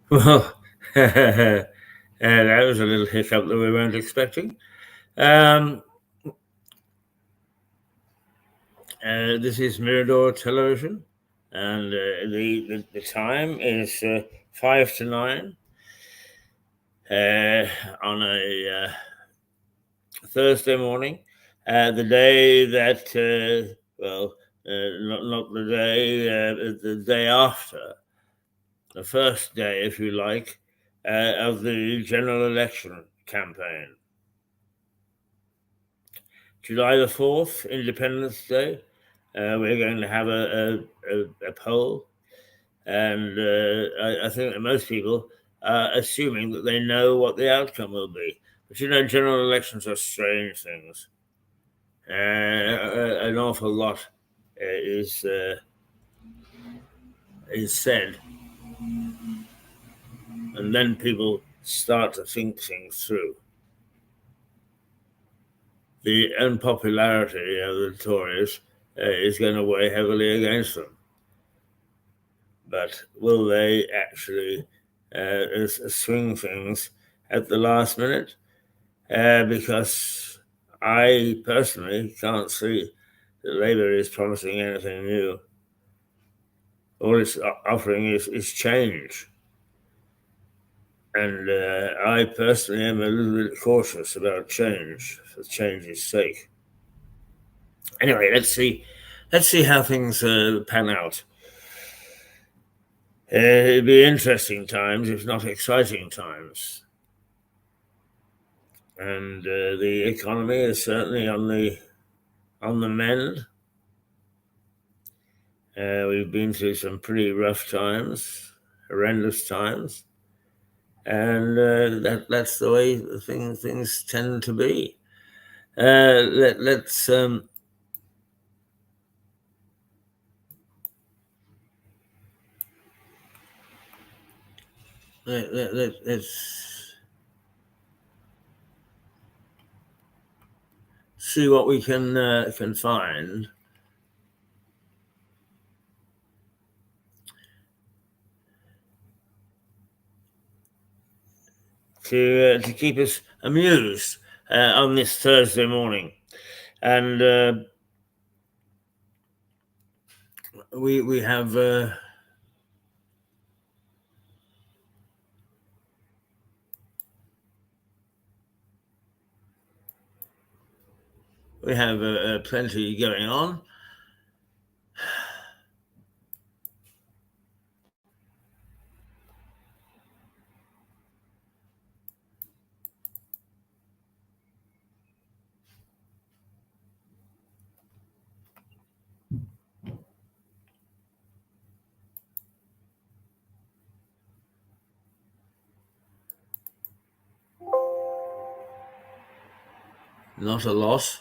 Well, that was a little hiccup that we weren't expecting. Um, this is Mirador Television, and the time is 5 to 9 on a Thursday morning, the day that not the day, the day after, the first day, if you like, of the general election campaign. July the 4th, Independence Day. We're going to have a poll, and I think that most people are assuming that they know what the outcome will be. But general elections are strange things. An awful lot is said, and then people start to think things through. The unpopularity of the Tories is going to weigh heavily against them. But will they actually swing things at the last minute? Because I personally can't see that Labour is promising anything new. All it's offering is change. And I personally am a little bit cautious about change for change's sake. Anyway, let's see how things pan out. It'd be interesting times, if not exciting times. And the economy is certainly on the mend. We've been through some pretty rough times, horrendous times, and that's the way things tend to be. Let's see what we can find. To keep us amused on this Thursday morning, and we have plenty going on. Not a lot.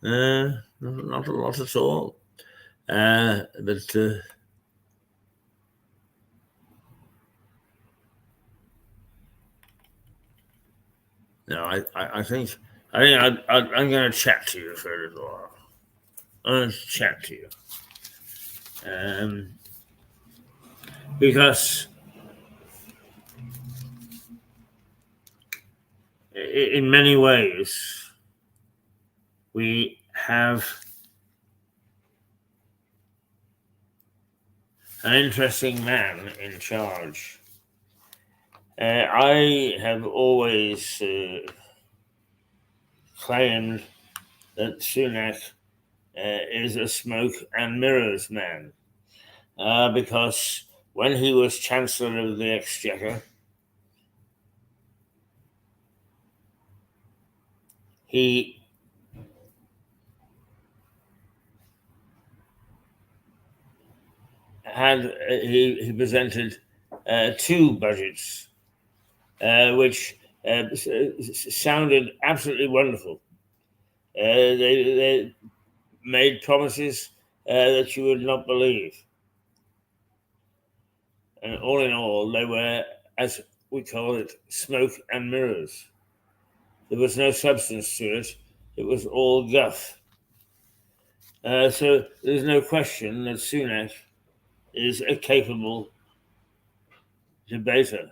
Not a lot at all. But no, I think I'm going to chat to you for a little while. I'm going to chat to you, because in many ways we have an interesting man in charge. I have always claimed that Sunak is a smoke and mirrors man, because when he was Chancellor of the Exchequer, he he presented two budgets, which sounded absolutely wonderful. They made promises that you would not believe. And all in all, they were, as we call it, smoke and mirrors. There was no substance to it. It was all guff. So there's no question that Sunak is a capable debater.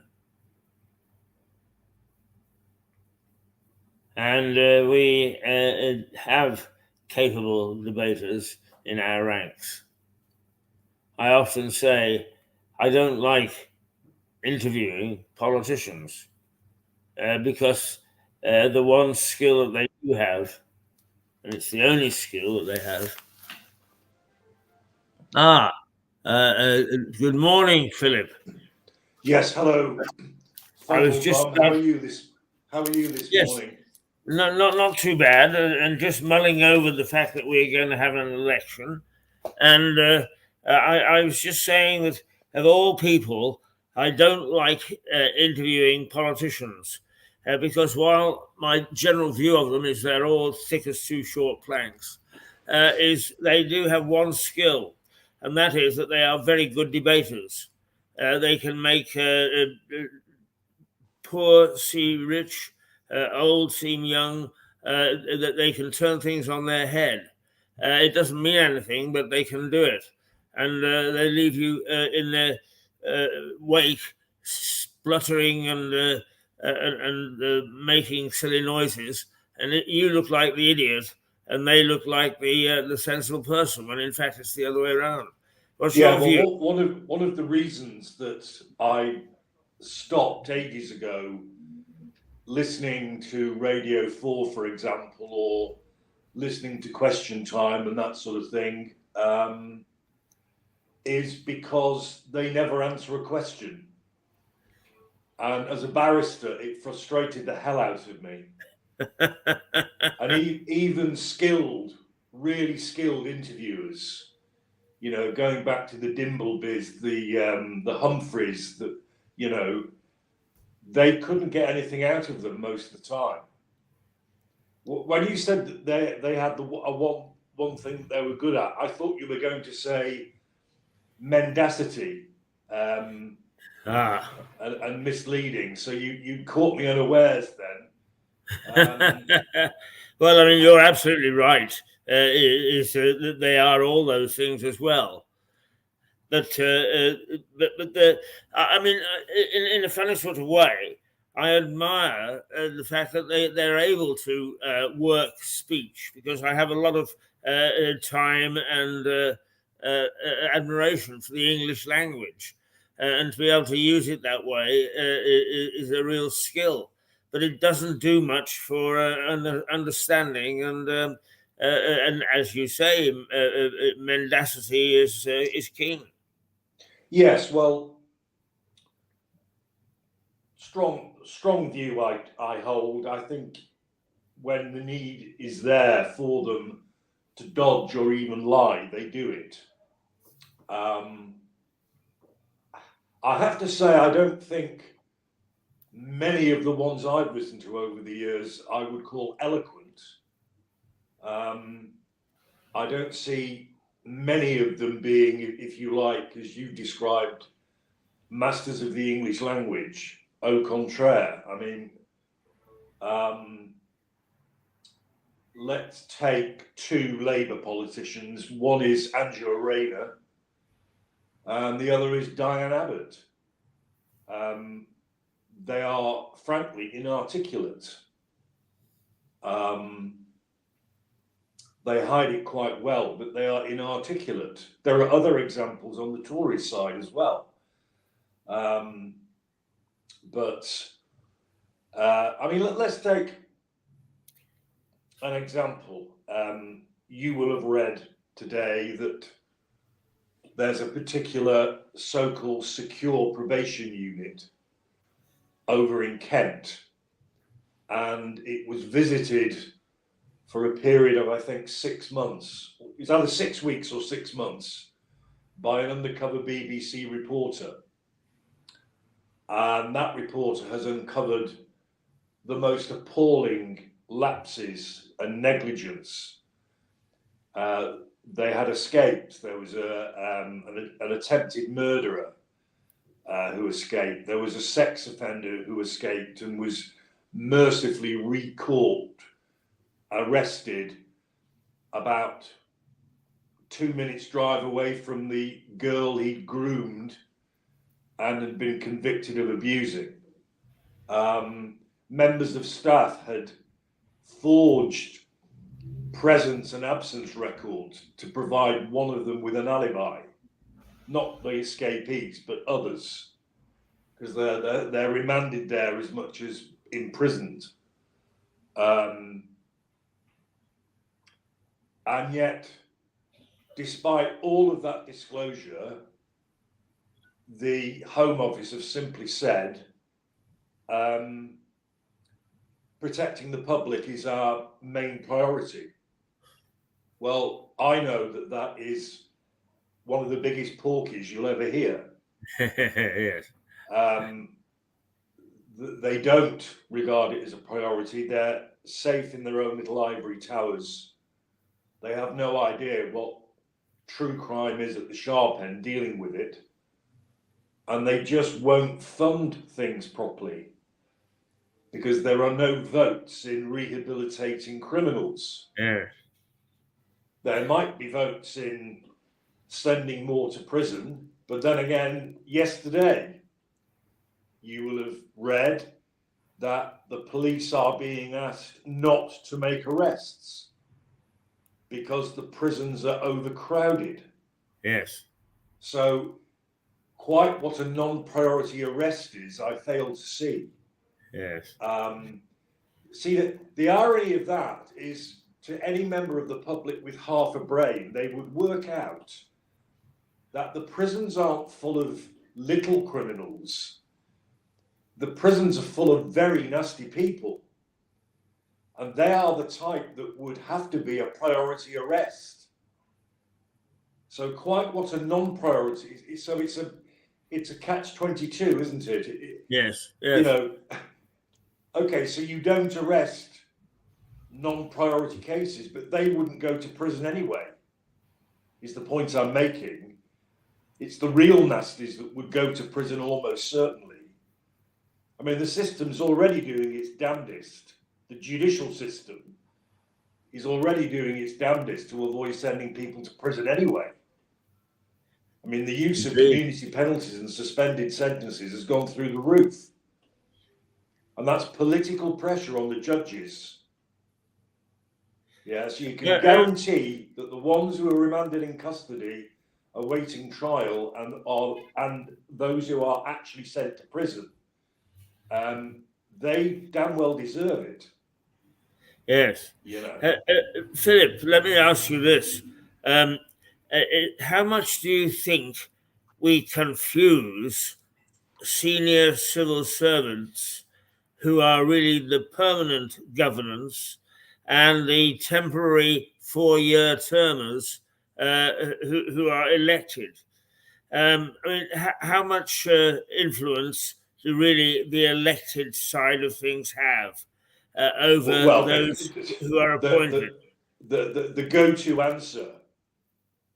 And we have capable debaters in our ranks. I often say I don't like interviewing politicians because the one skill that they do have, and it's the only skill that they have. Good morning, Philip. Yes, hello, I was Fondle just Bum. How are you this yes, morning? not too bad, and just mulling over the fact that we're going to have an election. And I was just saying that of all people, I don't like interviewing politicians because while my general view of them is they're all thick as two short planks, is they do have one skill, and that is that they are very good debaters. They can make poor seem rich, old seem young, that they can turn things on their head. It doesn't mean anything, but they can do it. And they leave you in their wake, spluttering and making silly noises. And you look like the idiot, and they look like the sensible person, when in fact it's the other way around. What's Yeah, your well, view? one of the reasons that I stopped ages ago listening to Radio 4, for example, or listening to Question Time and that sort of thing, is because they never answer a question. And as a barrister, it frustrated the hell out of me. And even really skilled interviewers, you know, going back to the Dimblebys, the Humphreys, that, you know, they couldn't get anything out of them most of the time. When you said that they had one thing they were good at, I thought you were going to say mendacity and misleading. So you caught me unawares then. Well, I mean, you're absolutely right. That they are all those things as well. But I mean, in a funny sort of way, I admire the fact that they're able to work speech, because I have a lot of time and admiration for the English language, and to be able to use it that way is a real skill. But it doesn't do much for understanding and as you say, mendacity is king. Yes, well, strong view I hold. I think when the need is there for them to dodge or even lie, they do it. I have to say, I don't think many of the ones I've listened to over the years I would call eloquent. I don't see many of them being, if you like, as you described, masters of the English language. Au contraire. I mean, let's take two Labour politicians. One is Angela Rayner, and the other is Diane Abbott. They are frankly inarticulate. They hide it quite well, but they are inarticulate. There are other examples on the Tory side as well. I mean, let's take an example. You will have read today that there's a particular so-called secure probation unit over in Kent, and it was visited for a period of, I think, 6 months. It's either 6 weeks or 6 months by an undercover BBC reporter. And that reporter has uncovered the most appalling lapses and negligence. They had escaped. There was an attempted murderer who escaped. There was a sex offender who escaped and was mercifully recaught, arrested about 2 minutes drive away from the girl he'd groomed and had been convicted of abusing. Members of staff had forged presence and absence records to provide one of them with an alibi, not the escapees, but others, because they're remanded there as much as imprisoned. And yet, despite all of that disclosure, the Home Office have simply said, protecting the public is our main priority. Well, I know that that is one of the biggest porkies you'll ever hear. Yes. They don't regard it as a priority. They're safe in their own little ivory towers. They have no idea what true crime is at the sharp end dealing with it. And they just won't fund things properly because there are no votes in rehabilitating criminals. Yes. There might be votes in sending more to prison, but then again, yesterday, you will have read that the police are being asked not to make arrests because the prisons are overcrowded. Yes. So, quite what a non-priority arrest is, I fail to see. Yes. See, the irony of that is, to any member of the public with half a brain, they would work out that the prisons aren't full of little criminals. The prisons are full of very nasty people. And they are the type that would have to be a priority arrest. So quite what a non-priority. So it's a catch-22, isn't it? Yes. You know, okay, so you don't arrest non-priority cases, but they wouldn't go to prison anyway, is the point I'm making. It's the real nasties that would go to prison almost certainly. I mean, the system's already doing its damnedest. The judicial system is already doing its damnedest to avoid sending people to prison anyway. I mean, the use of community penalties and suspended sentences has gone through the roof. And that's political pressure on the judges. Yeah, so you can guarantee that the ones who are remanded in custody awaiting trial and those who are actually sent to prison, they damn well deserve it. Yes. You know. Philip, let me ask you this. How much do you think we confuse senior civil servants who are really the permanent governance and the temporary 4-year termers who are elected? I mean, how much influence do really the elected side of things have over those who are appointed? The go-to answer,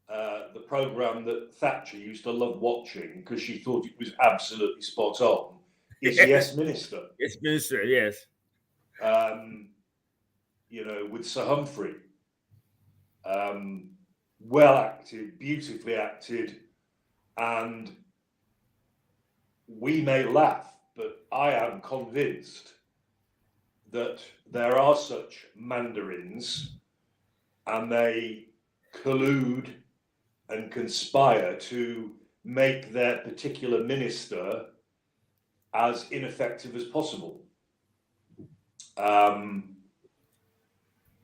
the programme that Thatcher used to love watching because she thought it was absolutely spot on, is Yes Minister. Yes Minister, yes. You know, with Sir Humphrey. Well acted, beautifully acted, and we may laugh, but I am convinced that there are such mandarins and they collude and conspire to make their particular minister as ineffective as possible.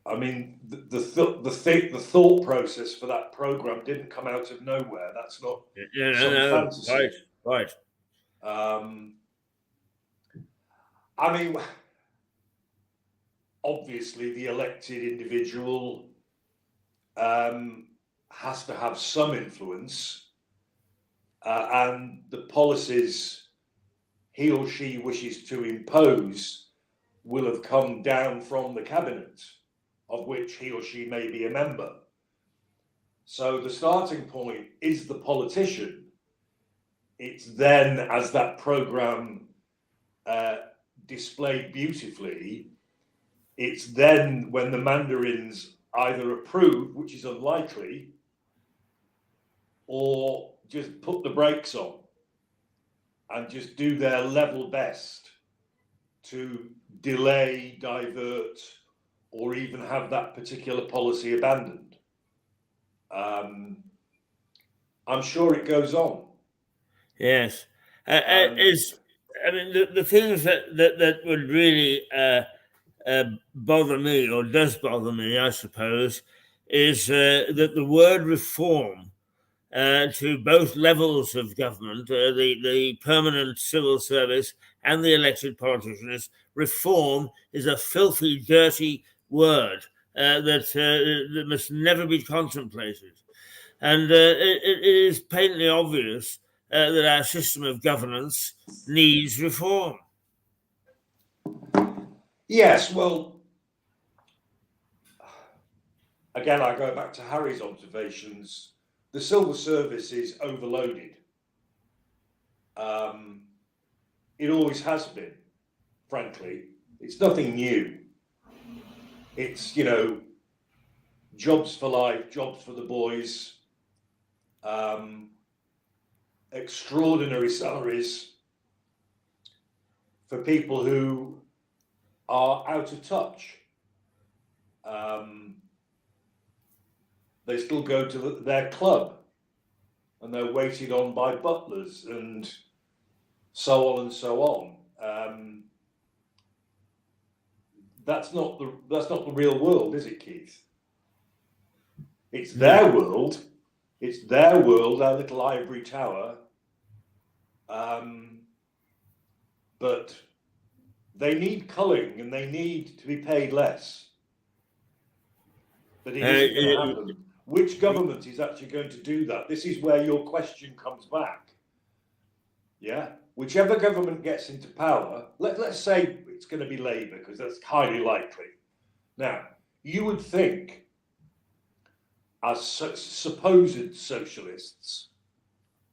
I mean, the thought process for that program didn't come out of nowhere. That's not some fantasy. Right. I mean, obviously, the elected individual has to have some influence, and the policies he or she wishes to impose will have come down from the cabinet, of which he or she may be a member. So the starting point is the politician. it's then, as that program displayed beautifully, it's then when the Mandarins either approve, which is unlikely, or just put the brakes on and just do their level best to delay, divert, or even have that particular policy abandoned. I'm sure it goes on. Yes. I mean, the things that would really bother me, or does bother me, I suppose, is that the word reform to both levels of government, the permanent civil service and the elected politicians, reform is a filthy, dirty word that must never be contemplated. And it is painfully obvious that our system of governance needs reform. Yes, well, again, I go back to Harry's observations. The civil service is overloaded. It always has been, frankly. It's nothing new. It's, jobs for life, jobs for the boys, extraordinary salaries for people who are out of touch. They still go to their club and they're waited on by butlers and so on and so on. That's not the real world, is it, Keith? It's their world. It's their world, our little ivory tower. But they need culling and they need to be paid less. But it isn't going to happen. Which government is actually going to do that? This is where your question comes back. Yeah, whichever government gets into power, let's say it's going to be Labour, because that's highly likely. Now, you would think, as supposed socialists,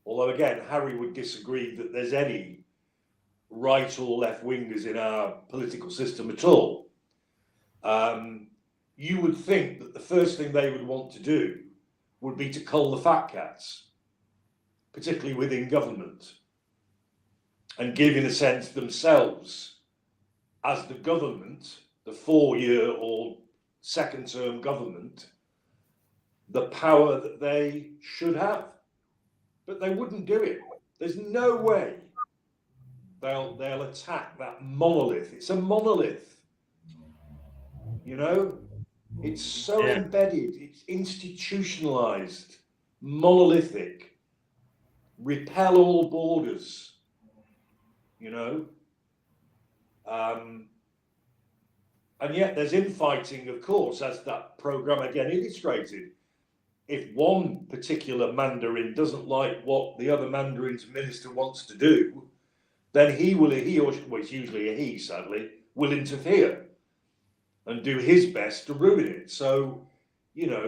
although again, Harry would disagree that there's any right or left wingers in our political system at all. You would think that the first thing they would want to do would be to cull the fat cats, particularly within government, and give, in a sense, themselves, as the government, the 4-year or second-term government, the power that they should have. But they wouldn't do it. There's no way they'll attack that monolith. It's a monolith. It's so embedded, it's institutionalized, monolithic, repel all borders, and yet there's infighting, of course, as that program again illustrated. If one particular Mandarin doesn't like what the other Mandarin's minister wants to do, then he or she, well, it's usually a he, sadly, will interfere and do his best to ruin it. So,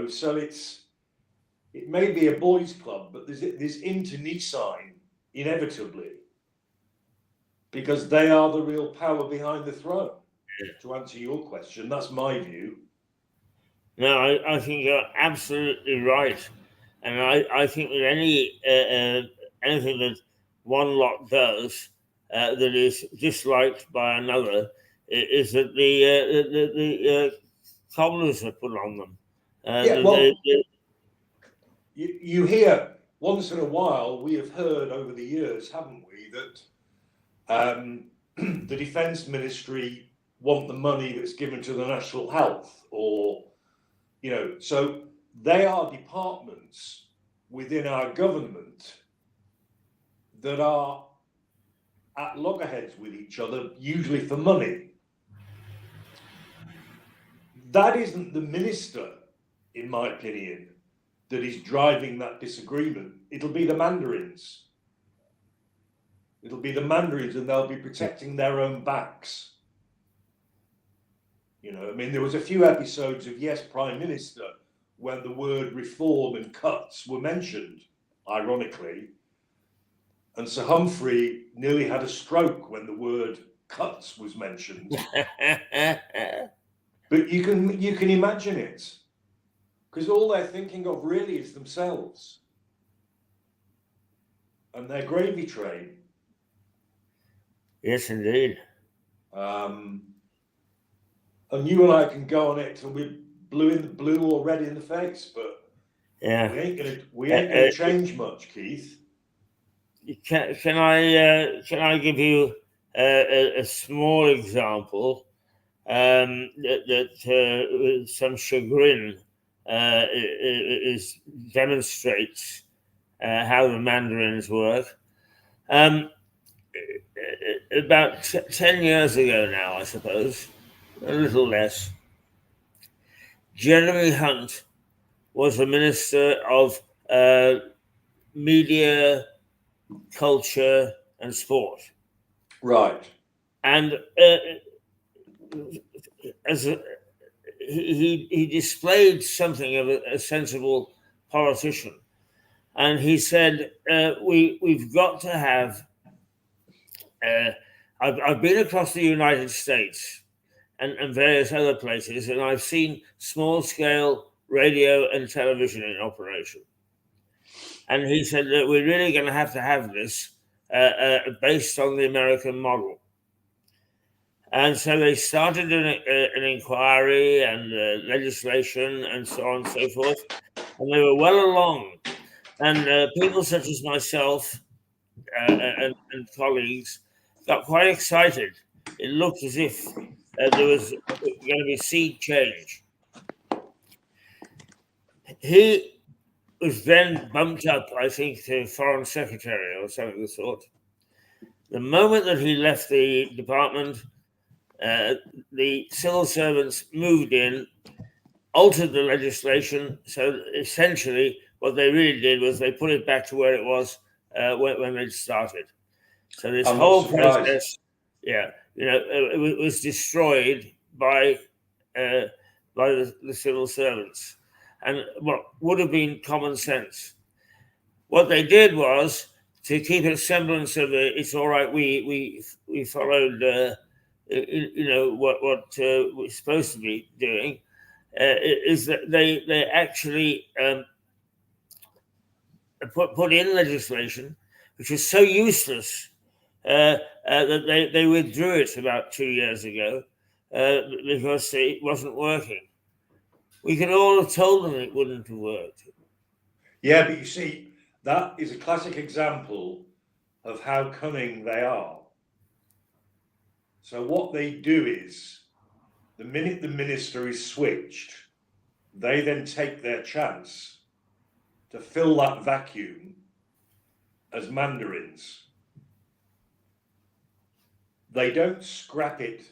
so it may be a boys' club, but there's internecine inevitably, because they are the real power behind the throne. To answer your question, that's my view. No, I think you're absolutely right, and I think that anything that one lot does that is disliked by another is that the collars are put on them. You hear once in a while, we have heard over the years, haven't we, that the Defence Ministry want the money that's given to the National Health, or, so they are departments within our government that are at loggerheads with each other, usually for money. That isn't the minister, in my opinion, that is driving that disagreement. It'll be the Mandarins. It'll be the Mandarins, and they'll be protecting their own backs. There was a few episodes of Yes, Prime Minister when the word reform and cuts were mentioned, ironically. And Sir Humphrey nearly had a stroke when the word cuts was mentioned. But you can imagine it, because all they're thinking of really is themselves and their gravy train. Yes, indeed. And you and I can go on it till we're blue or red in the face, but Yeah. we ain't gonna change much, Keith. Can I give you a small example that with some chagrin demonstrates how the mandarins work. About 10 years ago now, I suppose, a little less, Jeremy Hunt was the Minister of Media, Culture and Sport. Right. And he displayed something of a sensible politician. And he said, we've got to have, I've been across the United States and various other places, and I've seen small-scale radio and television in operation. And he said that we're really going to have this based on the American model. And so they started an inquiry and legislation and so on and so forth. And they were well along. And people such as myself and colleagues got quite excited. It looked as if there was going to be sea change. He was then bumped up, I think, to Foreign Secretary or something of the sort. The moment that he left the department, the civil servants moved in, altered the legislation. So essentially, what they really did was they put it back to where it was when it started. So this whole process, it was destroyed by the civil servants, and what would have been common sense. What they did was to keep a semblance of it's all right. We followed, what we're supposed to be doing. Is that they actually put in legislation which was so useless that they withdrew it about 2 years ago because it wasn't working. We could all have told them it wouldn't have worked. Yeah, but you see, that is a classic example of how cunning they are. So what they do is, the minute the minister is switched, they then take their chance to fill that vacuum as mandarins. They don't scrap it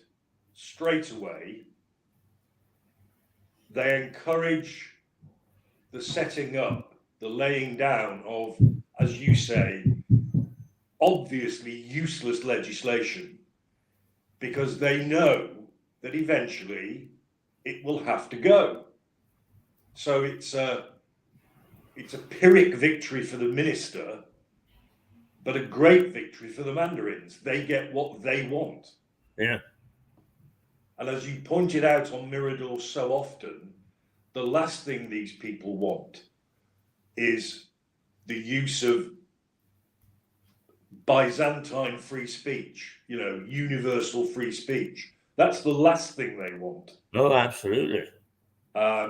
straight away. They encourage the setting up, the laying down of, as you say, obviously useless legislation, because they know that eventually it will have to go. So it's a Pyrrhic victory for the minister, but a great victory for the mandarins. They get what they want. Yeah. And as you pointed out on Mirador so often, the last thing these people want is the use of Byzantine free speech, universal free speech. That's the last thing they want. Oh, absolutely. I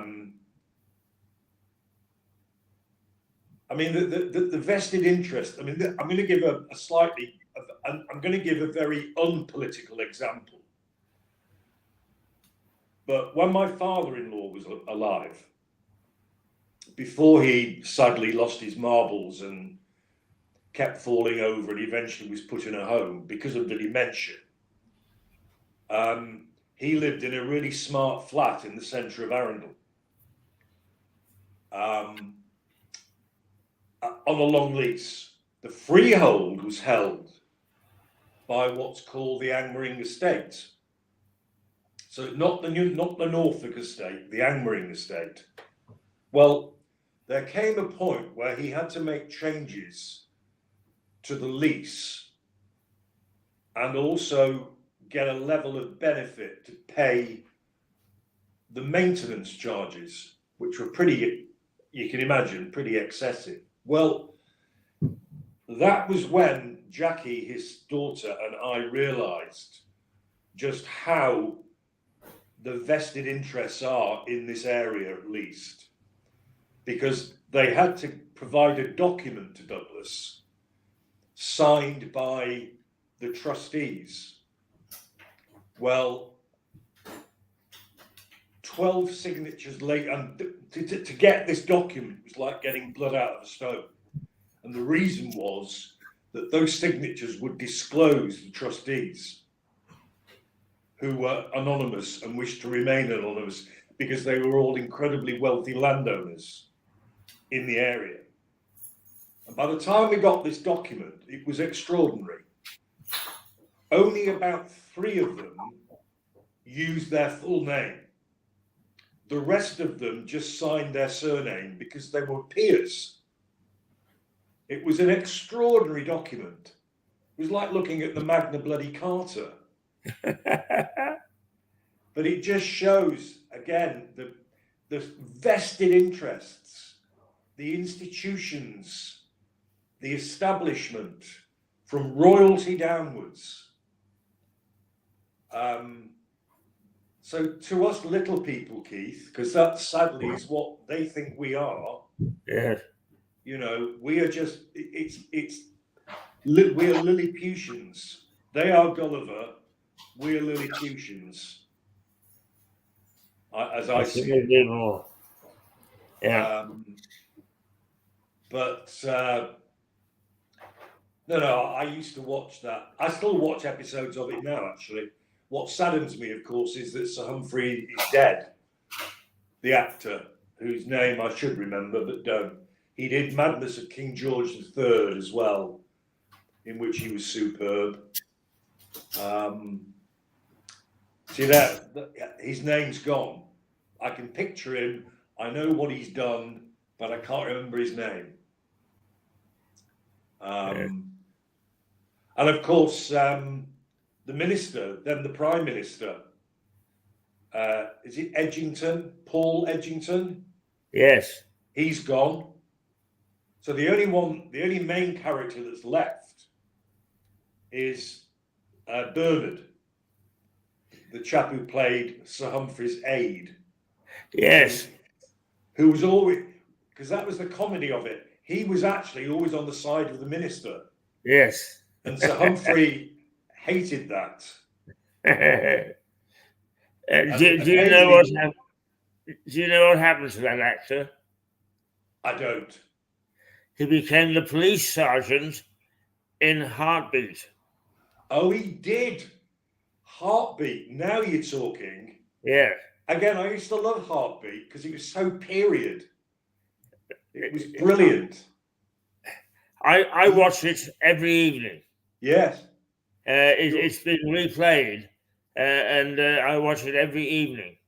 mean, the vested interest. I mean, I'm going to give I'm going to give a very unpolitical example. But when my father-in-law was alive, before he sadly lost his marbles and kept falling over and eventually was put in a home because of the dementia, he lived in a really smart flat in the centre of Arundel. On a long lease. The freehold was held by what's called the Angmering estate. So not the Norfolk estate, the Angmering estate. Well, there came a point where he had to make changes to the lease and also get a level of benefit to pay the maintenance charges, which were pretty, you can imagine, pretty excessive. Well, that was when Jackie, his daughter, and I realised just how the vested interests are in this area, at least, because they had to provide a document to Douglas signed by the trustees. Well, 12 signatures later, and to get this document was like getting blood out of a stone. And the reason was that those signatures would disclose the trustees, who were anonymous and wished to remain anonymous because they were all incredibly wealthy landowners in the area. And by the time we got this document, it was extraordinary. Only about 3 of them used their full name. The rest of them just signed their surname because they were peers. It was an extraordinary document. It was like looking at the Magna Bloody Carta. But it just shows, again, the vested interests, the institutions, the establishment, from royalty downwards. So to us little people, Keith, because that sadly is what they think we are. Yeah. You know, we are just, we are Lilliputians. They are Gulliver. We are Lilliputians. As I see it. More. Yeah. No, I used to watch that. I still watch episodes of it now, actually. What saddens me, of course, is that Sir Humphrey is dead. The actor, whose name I should remember, but don't. He did Madness of King George III as well, in which he was superb. See that his name's gone. I can picture him. I know what he's done, but I can't remember his name. And of course, the minister, then the prime minister, is it Edgington? Paul Edgington? Yes. He's gone. So the only main character that's left is Bernard, the chap who played Sir Humphrey's aide. Yes. Who was always, because that was the comedy of it. He was actually always on the side of the minister. Yes. And Sir Humphrey hated that. Do you know what happened? Do you know what happened to that actor? I don't. He became the police sergeant in Heartbeat. Oh, he did. Heartbeat. Now you're talking. Yeah. Again, I used to love Heartbeat because it was so period. It was brilliant. I watch it every evening. Yes. It's been replayed, and I watch it every evening.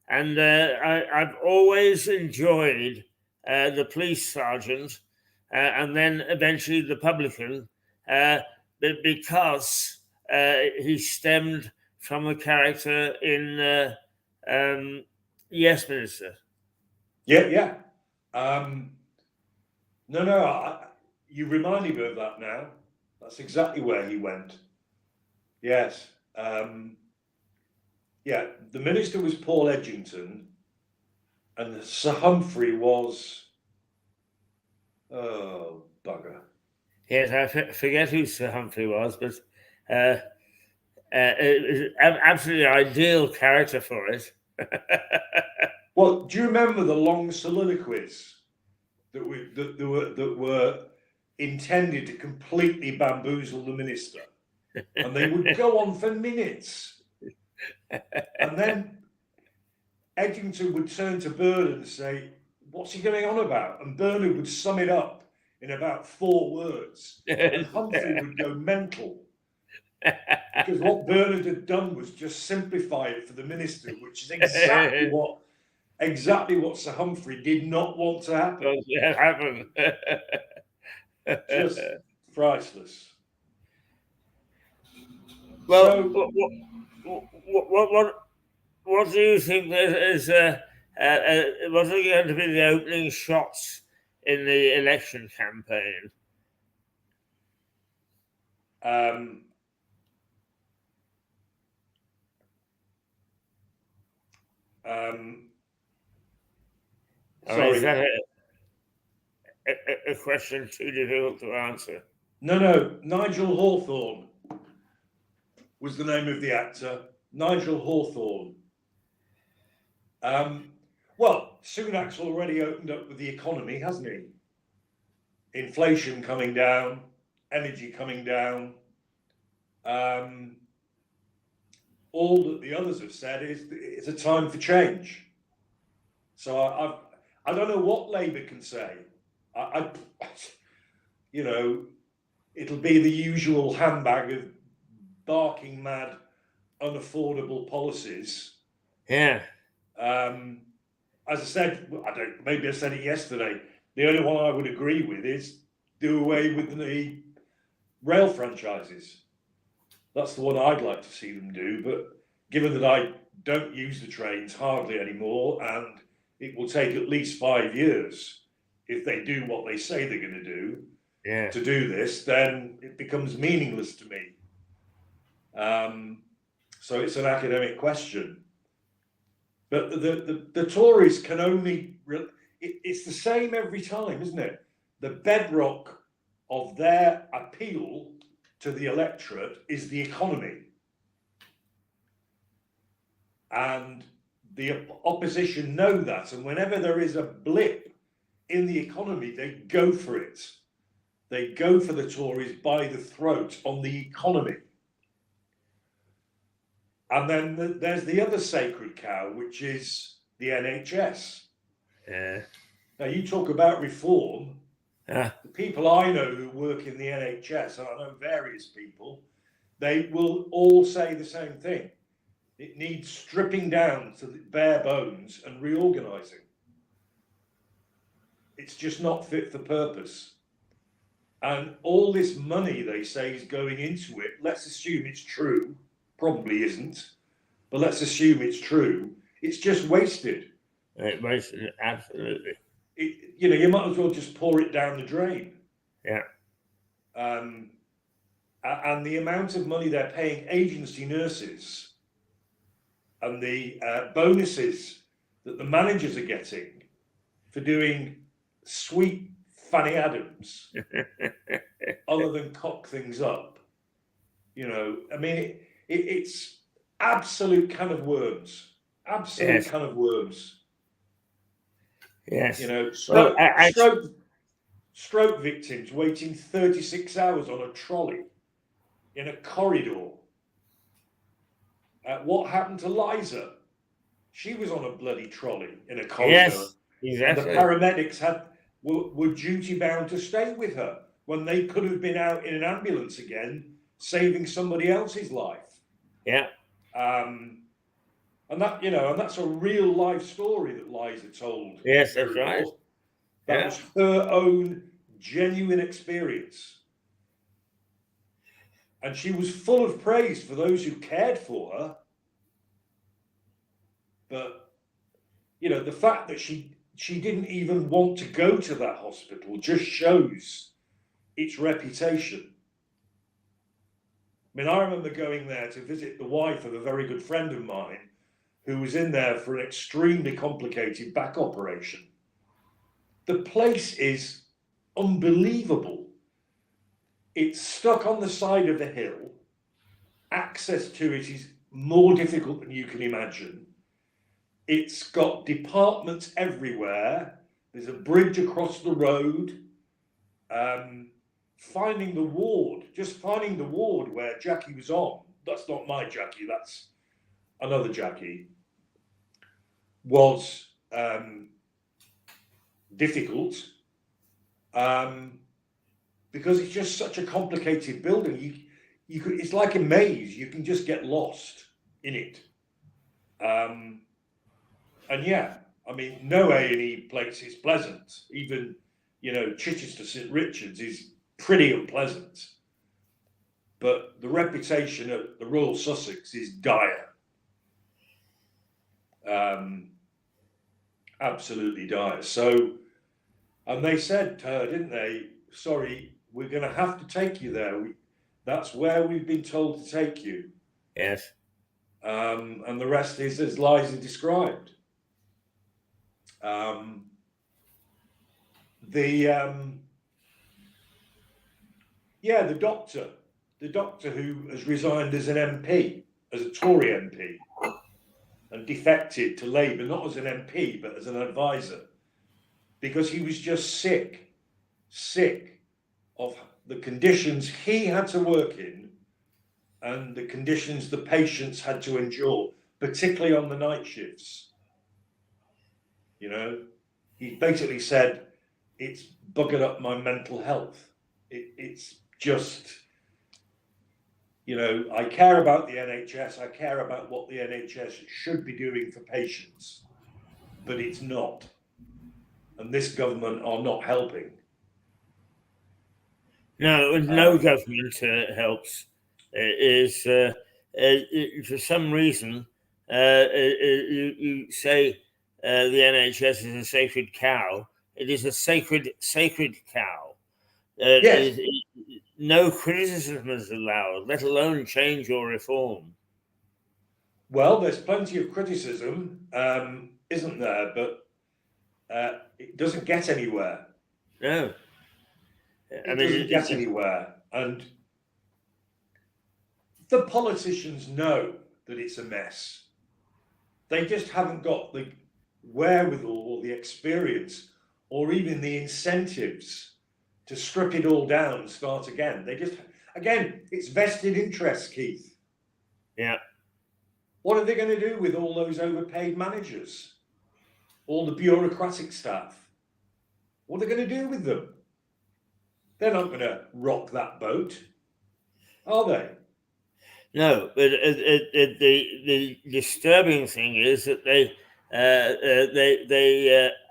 And I've always enjoyed the police sergeant and then eventually the publican because he stemmed from a character in Yes, Minister. Yeah. You reminded me of that now. That's exactly where he went. Yes. Yeah, the minister was Paul Edgington, and Sir Humphrey was, oh, bugger. Yes, I forget who Sir Humphrey was, but it was an absolutely ideal character for it. Well, do you remember the long soliloquies that were intended to completely bamboozle the minister? And they would go on for minutes. And then Edgington would turn to Bernard and say, "What's he going on about?" And Bernard would sum it up in about 4 words. And Humphrey would go mental. Because what Bernard had done was just simplify it for the minister, which is exactly what Sir Humphrey did not want to happen. Happen. Just priceless. Well, So, what do you think is what are going to be the opening shots in the election campaign? Or is sorry. that a question too difficult to answer? No. Nigel Hawthorne was the name of the actor. Nigel Hawthorne. Well, Sunak's already opened up with the economy, hasn't he? Inflation coming down, energy coming down. All that the others have said is it's a time for change. So I don't know what Labour can say. You know, it'll be the usual handbag of barking mad, unaffordable policies. Yeah. As I said, maybe I said it yesterday. The only one I would agree with is do away with the rail franchises. That's the one I'd like to see them do. But given that I don't use the trains hardly anymore, and it will take at least 5 years if they do what they say they're going to do to do this, then it becomes meaningless to me. So it's an academic question. But the Tories can only... It's the same every time, isn't it? The bedrock of their appeal to the electorate is the economy. And the opposition know that. And whenever there is a blip in the economy, they go for it. They go for the Tories by the throat on the economy. And then there's the other sacred cow, which is the NHS. Yeah. Now, you talk about reform. Yeah. The people I know who work in the NHS, and I know various people, they will all say the same thing. It needs stripping down to the bare bones and reorganising. It's just not fit for purpose. And all this money they say is going into it, let's assume it's true, probably isn't, but let's assume it's true, it's just wasted. It wasted it, absolutely. You might as well just pour it down the drain. Yeah. And the amount of money they're paying agency nurses and the bonuses that the managers are getting for doing sweet Fanny Adams, other than cock things up, I mean, it's absolute can of worms. Absolute can of worms. Yes. Stroke victims waiting 36 hours on a trolley in a corridor. What happened to Liza? She was on a bloody trolley in a corridor. Yes, exactly. And the paramedics were duty bound to stay with her when they could have been out in an ambulance again, saving somebody else's life. Yeah. And that's a real life story that Liza told. Yes, that's right. That was her own genuine experience. And she was full of praise for those who cared for her. But, the fact that she didn't even want to go to that hospital just shows its reputation. I mean, I remember going there to visit the wife of a very good friend of mine who was in there for an extremely complicated back operation. The place is unbelievable. It's stuck on the side of a hill. Access to it is more difficult than you can imagine. It's got departments everywhere. There's a bridge across the road. Finding the ward where Jackie was on, that's not my Jackie, that's another Jackie, was difficult because it's just such a complicated building. It's like a maze. You can just get lost in it. And yeah, I mean, no A&E place is pleasant. Even, Chichester St Richards is pretty unpleasant. But the reputation at the Royal Sussex is dire. Absolutely dire. So, and they said to her, didn't they? Sorry, we're going to have to take you there. That's where we've been told to take you. Yes. And the rest is as Liza described. The doctor who has resigned as an MP, as a Tory MP, and defected to Labour, not as an MP, but as an advisor, because he was just sick of the conditions he had to work in and the conditions the patients had to endure, particularly on the night shifts. You know, he basically said, it's buggered up my mental health. It's just, you know, I care about the NHS, I care about what the NHS should be doing for patients, but it's not. And this government are not helping. No, no government helps. For some reason, you say the NHS is a sacred cow. It is a sacred cow. Yes. No criticism is allowed, let alone change or reform. Well, there's plenty of criticism, isn't there? But it doesn't get anywhere. No. It doesn't get anywhere. And the politicians know that it's a mess. They just haven't got the wherewithal or the experience or even the incentives to strip it all down and start again. They just, again, it's vested interest, Keith. Yeah. What are they going to do with all those overpaid managers? All the bureaucratic staff? What are they going to do with them? They're not going to rock that boat, are they? No, but the disturbing thing is that they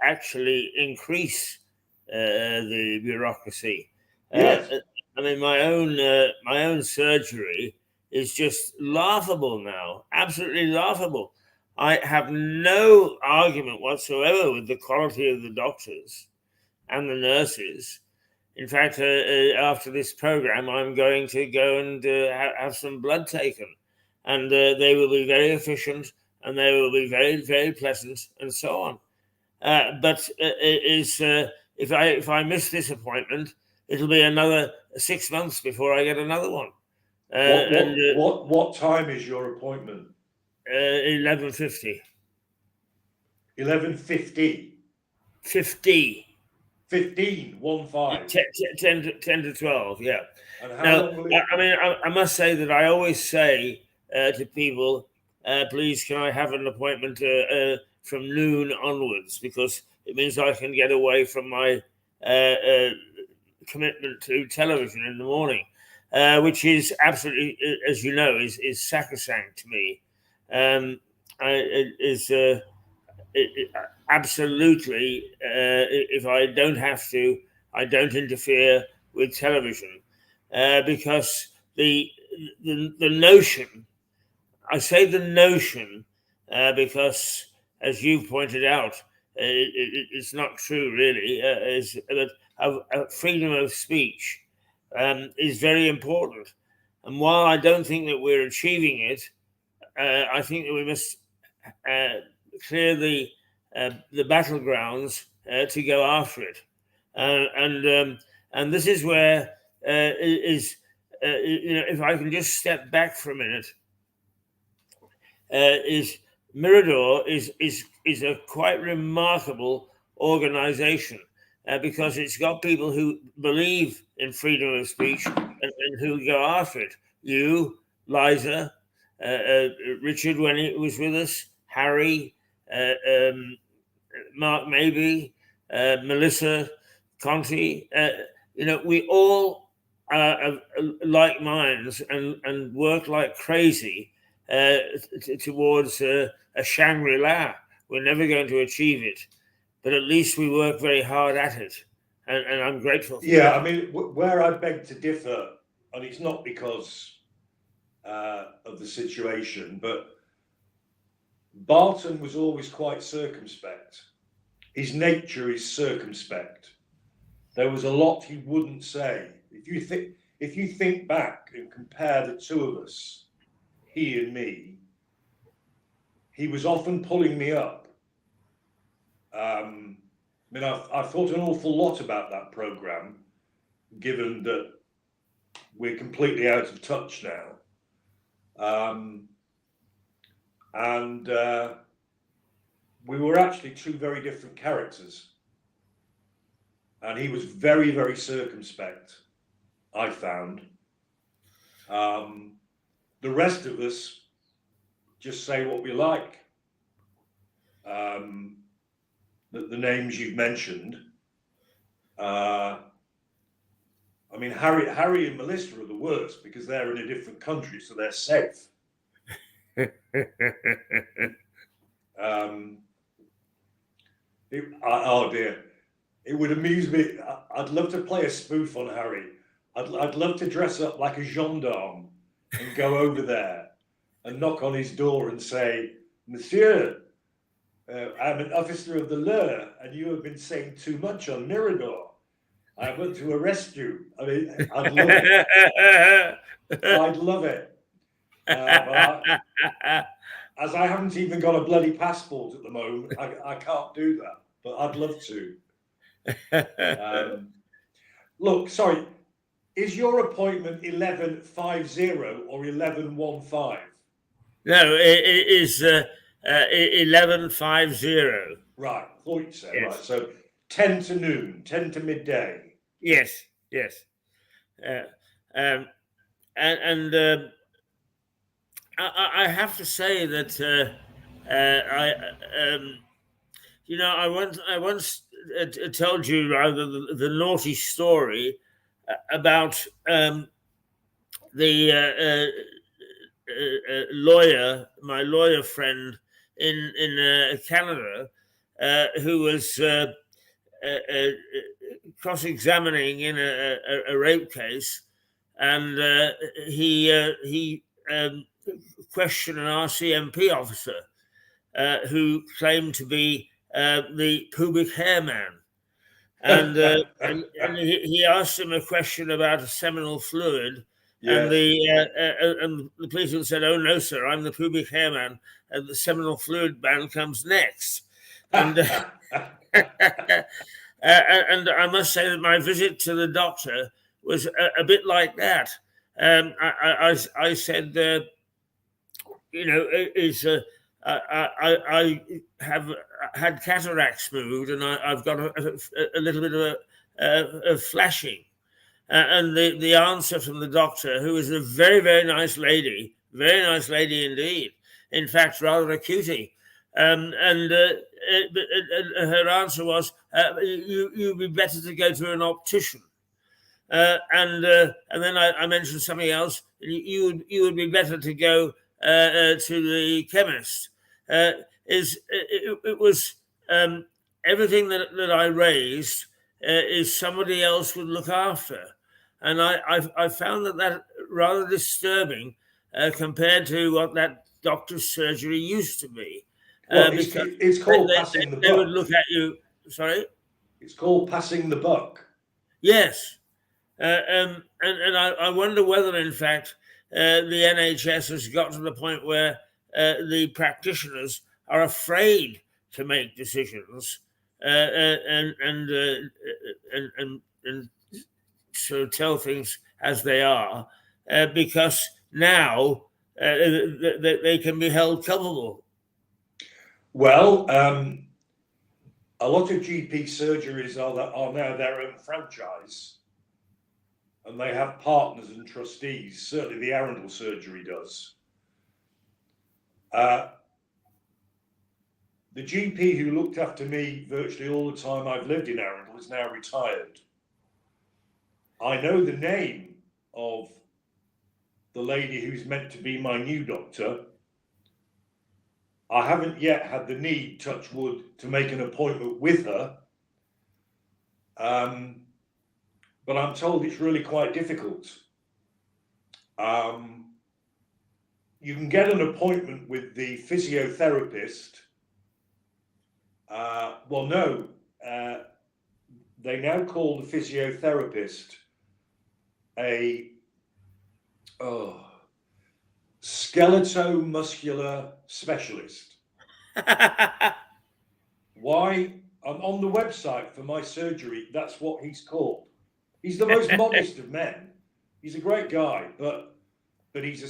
actually increase the bureaucracy. Yes. I mean, my own surgery is just laughable now, absolutely laughable. I have no argument whatsoever with the quality of the doctors and the nurses. In fact, after this program, I'm going to go and have some blood taken, and they will be very efficient, and they will be very, very pleasant, and so on. But if I miss this appointment, it'll be another 6 months before I get another one. What time is your appointment? 11:50. 11:50. 50. 15, 15. 10 to 12, yeah. And how Now, long will it... I mean, I must say that I always say to people, please, can I have an appointment from noon onwards? Because it means I can get away from my commitment to television in the morning, which is absolutely, as you know, is sacrosanct to me. Absolutely, if I don't have to, I don't interfere with television, because the notion, I say the notion, because as you pointed out, it's not true really, is that freedom of speech is very important. And while I don't think that we're achieving it, I think that we must clear the battlegrounds to go after it, and this is where if I can just step back for a minute, is Mirador is a quite remarkable organization because it's got people who believe in freedom of speech and who go after it. You, Liza, Richard when he was with us, Harry, Mark Maybe, Melissa Conti, we all have like minds and work like crazy towards a Shangri-La. We're never going to achieve it, but at least we work very hard at it. and I'm grateful for Yeah, that. I mean, where I beg to differ, and it's not because of the situation, but Barton was always quite circumspect. His nature is circumspect. There was a lot he wouldn't say. If you think back and compare the two of us, he and me, he was often pulling me up. I mean, I've thought an awful lot about that program, given that we're completely out of touch now. And we were actually two very different characters. And he was very, very circumspect, I found. The rest of us just say what we like. The names you've mentioned. I mean, Harry and Melissa are the worst because they're in a different country, so they're safe. Oh dear, it would amuse me. I'd love to play a spoof on Harry. I'd love to dress up like a gendarme and go over there and knock on his door and say, Monsieur, I'm an officer of the law, and you have been saying too much on Mirador. I want to arrest you. I mean, I'd love it. I'd love it. But as I haven't even got a bloody passport at the moment, I can't do that. But I'd love to. Look, sorry, is your appointment 11:50 or 11:15? No, it is 11:50. Right, I thought you said. Yes. Right, so 10 to noon, 10 to midday. Yes, yes. And I have to say that I once told you rather the naughty story about the lawyer, my lawyer friend in Canada, who was cross-examining in a rape case, and he questioned an RCMP officer who claimed to be the pubic hair man. And he asked him a question about a seminal fluid, and the policeman said, "Oh no, sir, I'm the pubic hair man, and the seminal fluid man comes next." And and I must say that my visit to the doctor was a bit like that. I said, I have had cataracts moved, and I've got a little bit of a flashing. And the answer from the doctor, who is a very, very nice lady indeed, in fact, rather a cutie, and her answer was, you'd be better to go to an optician. And then I mentioned something else. You would be better to go to the chemist. It was everything that I raised is somebody else would look after, and I found that rather disturbing compared to what that doctor's surgery used to be. Well, it's called passing the buck. They would look at you. Sorry, it's called passing the buck. Yes. And I wonder whether, in fact, the NHS has got to the point where the practitioners are afraid to make decisions and sort of tell things as they are, because now they can be held culpable. Well, a lot of GP surgeries are now their own franchise. And they have partners and trustees. Certainly the Arundel surgery does. The GP who looked after me virtually all the time I've lived in Arundel is now retired. I know the name of the lady who's meant to be my new doctor. I haven't yet had the need, touch wood, to make an appointment with her. But I'm told it's really quite difficult. You can get an appointment with the physiotherapist. Well, no, they now call the physiotherapist a skeletal-muscular specialist. Why? On the website for my surgery, that's what he's called. He's the most modest of men. He's a great guy, but he's a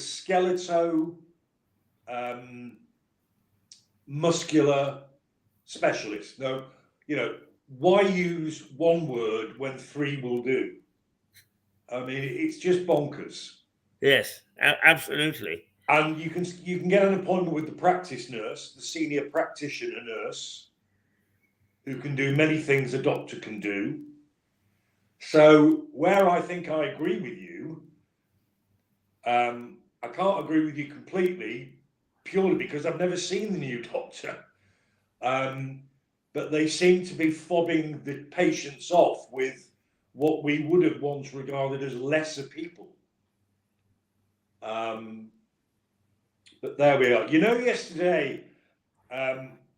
muscular specialist. No, why use one word when three will do? I mean, it's just bonkers. Yes, absolutely. And you can get an appointment with the practice nurse, the senior practitioner nurse, who can do many things a doctor can do. So where I think I agree with you, I can't agree with you completely, purely because I've never seen the new doctor. But they seem to be fobbing the patients off with what we would have once regarded as lesser people. But there we are. Yesterday,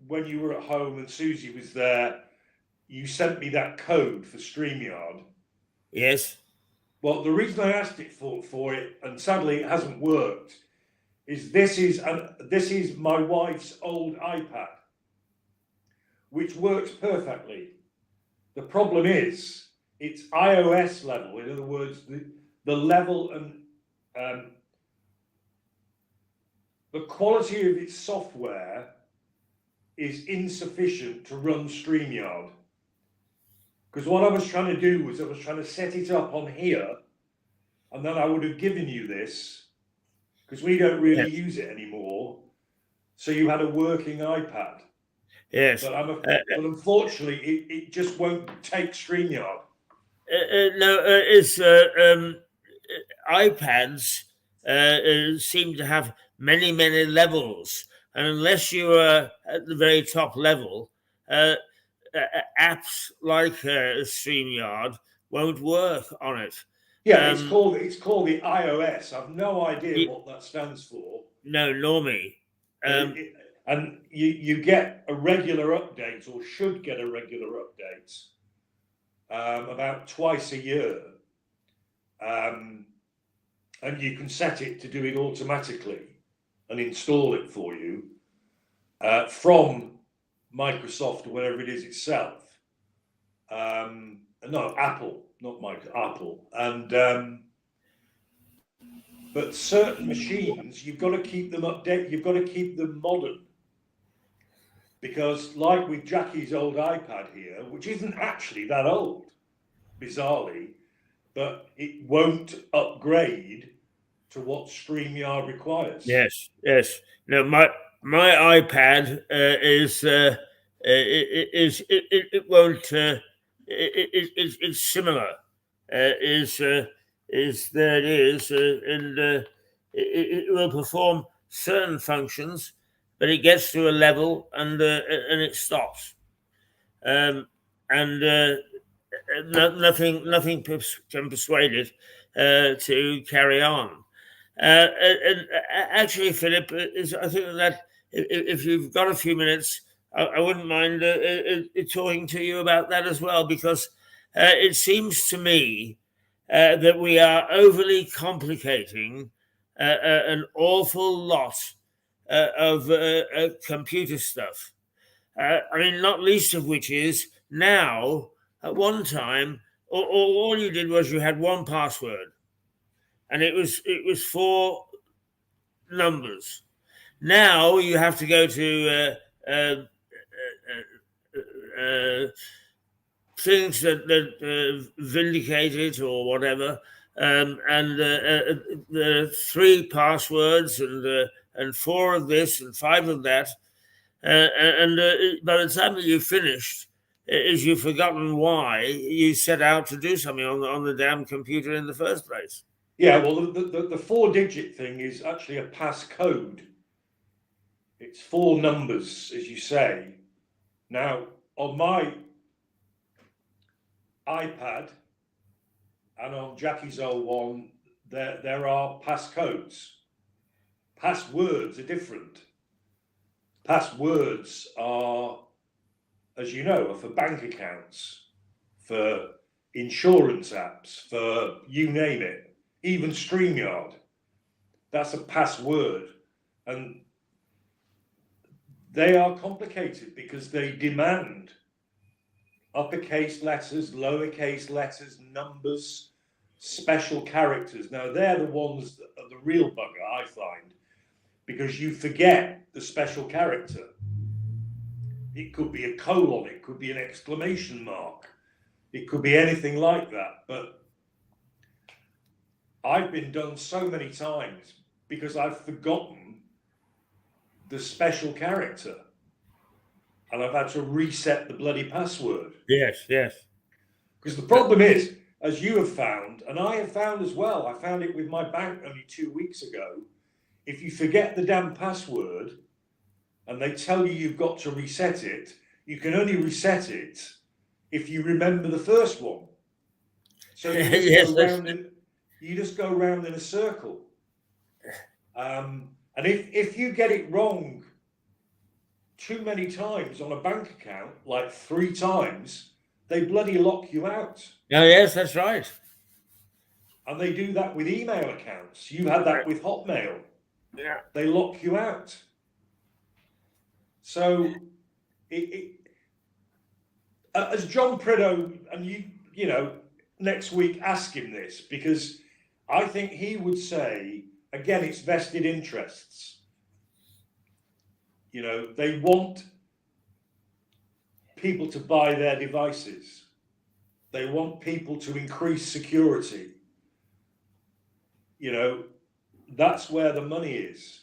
when you were at home and Susie was there, you sent me that code for StreamYard. Yes. Well, the reason I asked it for it, and sadly it hasn't worked, is this is my wife's old iPad, which works perfectly. The problem is it's iOS level. In other words, the level and the quality of its software is insufficient to run StreamYard. Because what I was trying to do was I was trying to set it up on here, and then I would have given you this, because we don't really use it anymore. So you had a working iPad. Yes. But unfortunately, it just won't take StreamYard. No, it's iPads seem to have many, many levels. And unless you are at the very top level, apps like StreamYard won't work on it. Yeah, it's called the iOS. I've no idea what that stands for. No, nor me. And you get a regular update, or should get a regular update, about twice a year. And you can set it to do it automatically and install it for you from Microsoft or whatever it is itself. No, Apple, not Apple. And but certain machines, you've got to keep them updated. You've got to keep them modern. Because like with Jackie's old iPad here, which isn't actually that old, bizarrely, but it won't upgrade to what StreamYard requires. Yes. No, my iPad it won't. It's similar. There it is, and it will perform certain functions, but it gets to a level and it stops. Nothing can persuade it to carry on. And actually, Philip, I think that if you've got a few minutes, I wouldn't mind talking to you about that as well, because it seems to me that we are overly complicating an awful lot of computer stuff. I mean, not least of which is now, at one time, all you did was you had one password, and it was 4 numbers. Now you have to go to things that vindicate it or whatever, and the 3 passwords and 4 of this and 5 of that, and by the time that you've finished, is you've forgotten why you set out to do something on the damn computer in the first place. Yeah, well, the 4-digit thing is actually a passcode. It's 4 numbers, as you say. Now, on my iPad and on Jackie's old one, there are passcodes. Passwords are different. Passwords are, as you know, are for bank accounts, for insurance apps, for you name it, even StreamYard. That's a password. And they are complicated because they demand uppercase letters, lowercase letters, numbers, special characters. Now, they're the ones that are the real bugger, I find, because you forget the special character. It could be a colon, it could be an exclamation mark, it could be anything like that. But I've been done so many times because I've forgotten the special character and I've had to reset the bloody password. Yes, yes. Because the problem is, as you have found, and I have found as well, I found it with my bank only 2 weeks ago, if you forget the damn password and they tell you you've got to reset it, you can only reset it if you remember the first one. So you just Yes, go round in a circle. And if you get it wrong too many times on a bank account, like 3 times, they bloody lock you out. oh, yes, that's right. And they do that with email accounts. You had that with Hotmail. Yeah. They lock you out. So, as John Prideaux, and you know, next week ask him this, because I think he would say, again, it's vested interests. You know, they want people to buy their devices. They want people to increase security. You know, that's where the money is.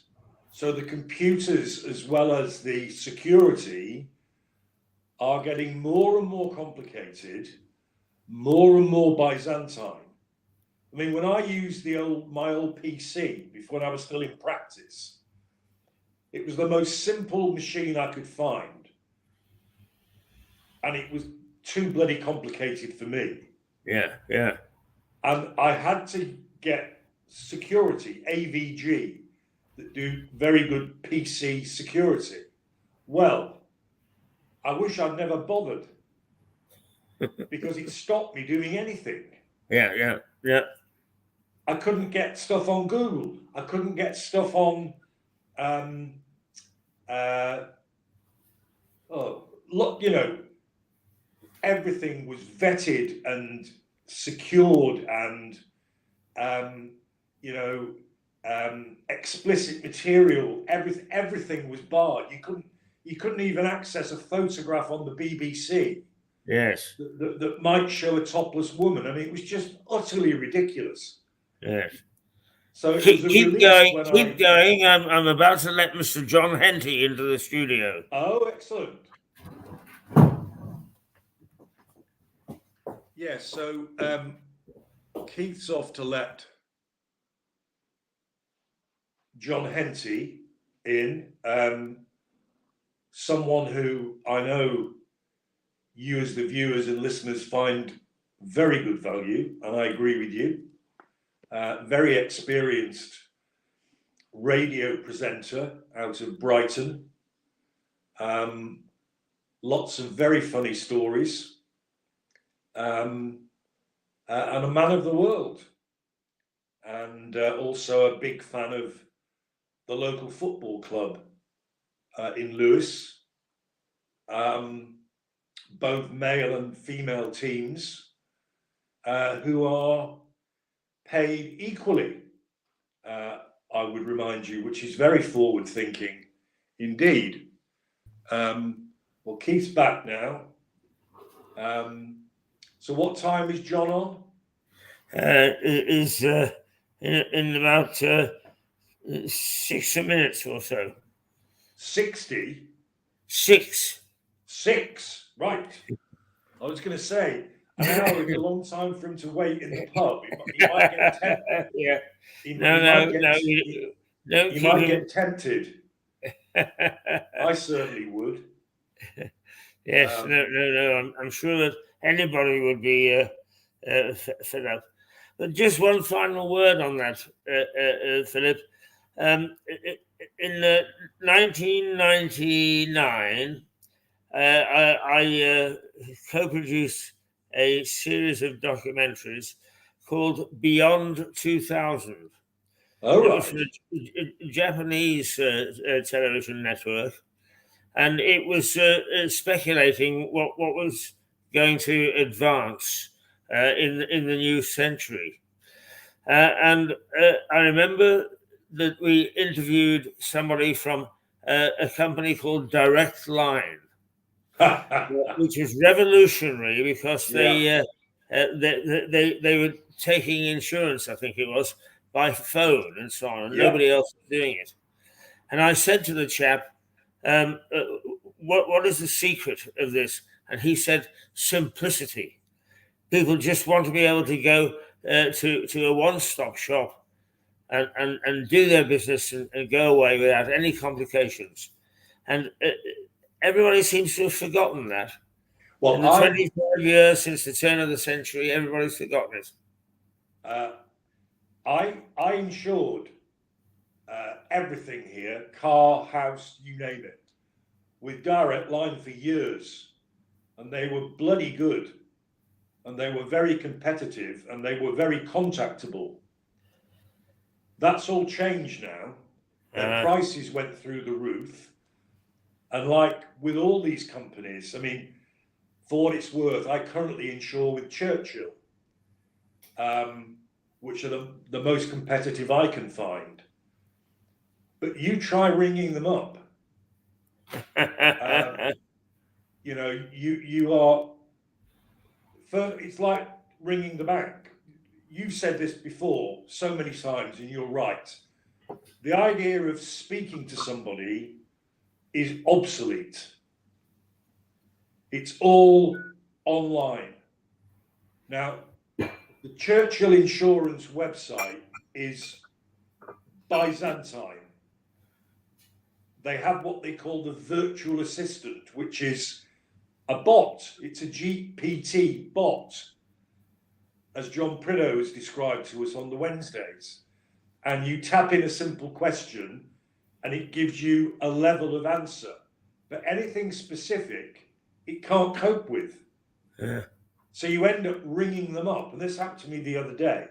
So the computers, as well as the security, are getting more and more complicated, more and more Byzantine. I mean, when I used my old PC before, when I was still in practice, it was the most simple machine I could find. And it was too bloody complicated for me. Yeah, yeah. And I had to get security, AVG, that do very good PC security. Well, I wish I'd never bothered because it stopped me doing anything. Yeah, yeah, yeah. I couldn't get stuff on Google. I couldn't get stuff on, look, you know, everything was vetted and secured and, you know, explicit material. Everything was barred. You couldn't even access a photograph on the BBC. Yes. That might show a topless woman. I mean, it was just utterly ridiculous. Yes. So it was a release keep going. I'm about to let Mr. John Henty into the studio. Oh, excellent. Yes, so Keith's off to let John Henty in, someone who I know you as the viewers and listeners find very good value, and I agree with you. Very experienced radio presenter out of Brighton. Lots of very funny stories. And a man of the world. And also a big fan of the local football club in Lewes. Both male and female teams who are paid equally, I would remind you, which is very forward thinking indeed. Well, Keith's back now. So what time is John on? It is in about 60 minutes or so. 60? 6. 6, right. I was going to say, an hour is a long time for him to wait in the pub. He might get tempted. Yeah. He No, might get tempted. I certainly would. Yes, no. I'm sure that anybody would be fed up. But just one final word on that, Philip. In 1999, I co-produced a series of documentaries called Beyond 2000. Oh, It was for right. a Japanese television network, and it was speculating what was going to advance in the new century. And I remember that we interviewed somebody from a company called Direct Line, which was revolutionary because Yeah, they were taking insurance, I think it was, by phone and so on, and yeah. nobody else was doing it. And I said to the chap, um, uh, what is the secret of this? And he said, simplicity. People just want to be able to go to a one-stop shop and do their business and go away without any complications. And everybody seems to have forgotten that. In Well, the 25 years since the turn of the century, everybody's forgotten it. uh, I insured everything here, car, house, you name it, with Direct Line for years, and they were bloody good, and they were very competitive, and they were very contactable. That's all changed now. Their Uh, prices went through the roof, and like with all these companies, I mean, for what it's worth, I currently insure with Churchill, which are the most competitive I can find. But you try ringing them up. You know, you are. It's like ringing the bank. You've said this before so many times, and you're right. The idea of speaking to somebody is obsolete. It's all online. Now, the Churchill Insurance website is Byzantine. They have what they call the virtual assistant, which is a bot. It's a GPT bot, as John Prideaux has described to us on the Wednesdays. And you tap in a simple question and it gives you a level of answer. But anything specific, it can't cope with. yeah. So you end up ringing them up. And this happened to me the other day.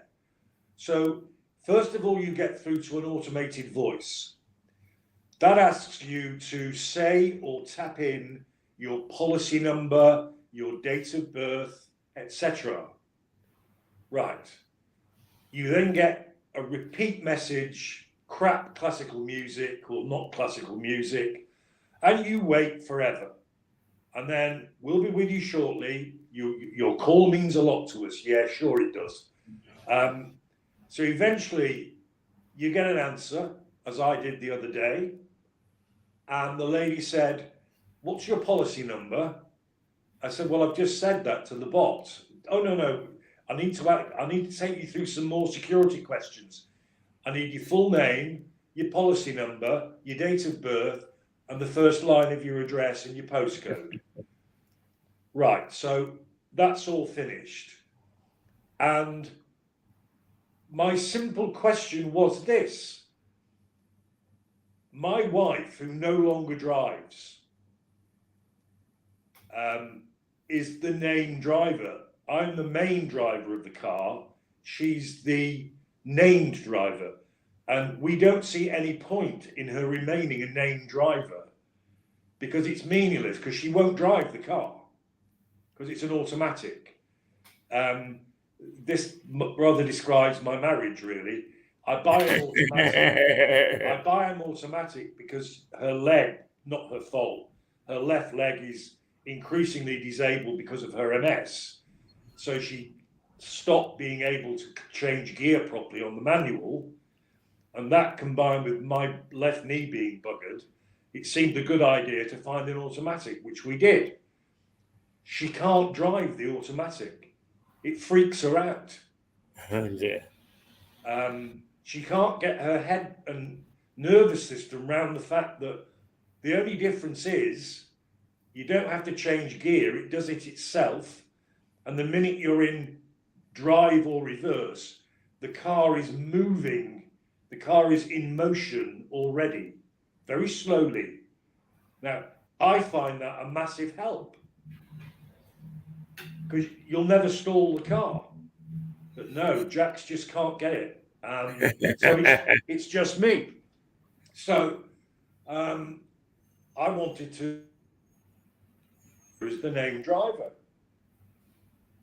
So, first of all, you get through to an automated voice. That asks you to say or tap in your policy number, your date of birth, etc. Right. You then get a repeat message, crap classical music or not classical music, and you wait forever. And then we'll be with you shortly. Your call means a lot to us. Yeah, sure it does. So eventually you get an answer, as I did the other day. And the lady said, "What's your policy number?" I said, "Well, I've just said that to the bot." "Oh, no. I need to take you through some more security questions. I need your full name, your policy number, your date of birth, and the first line of your address and your postcode." Right, so that's all finished. And my simple question was this. My wife, who no longer drives, is the named driver. I'm the main driver of the car. She's the named driver. And we don't see any point in her remaining a named driver because it's meaningless, because she won't drive the car because it's an automatic. This rather describes my marriage, really. I buy an automatic because her leg, not her fault, her left leg is increasingly disabled because of her MS. So she stopped being able to change gear properly on the manual. And that combined with my left knee being buggered, it seemed a good idea to find an automatic, which we did. She can't drive the automatic. It freaks her out. Oh, dear. She can't get her head and nervous system around the fact that the only difference is you don't have to change gear, it does it itself, and the minute you're in drive or reverse, the car is moving, the car is in motion already, very slowly. Now, I find that a massive help, because you'll never stall the car. But no, Jax just can't get it. So it's just me. So I wanted to as the named driver.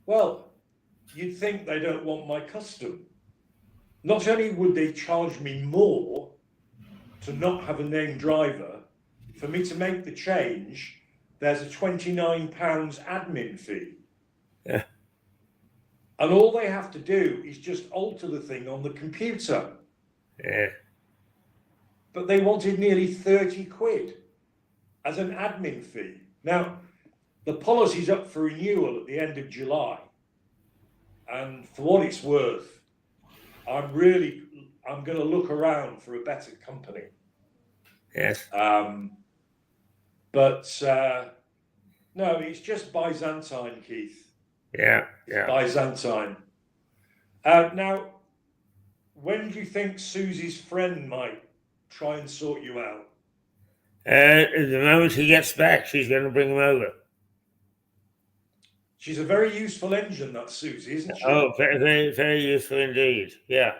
Well, you'd think they don't want my custom. Not only would they charge me more to not have a named driver, for me to make the change, there's a £29 admin fee. Yeah. And all they have to do is just alter the thing on the computer. Yeah. But they wanted nearly 30 quid as an admin fee. Now, the policy's up for renewal at the end of July. And for what it's worth, I'm going to look around for a better company. Yes. But no, it's just Byzantine, Keith. Yeah. Byzantine. Now, when do you think Susie's friend might try and sort you out? The moment he gets back, she's going to bring him over. She's a very useful engine, that Susie, isn't she? Oh, very, very, very useful indeed. Yeah.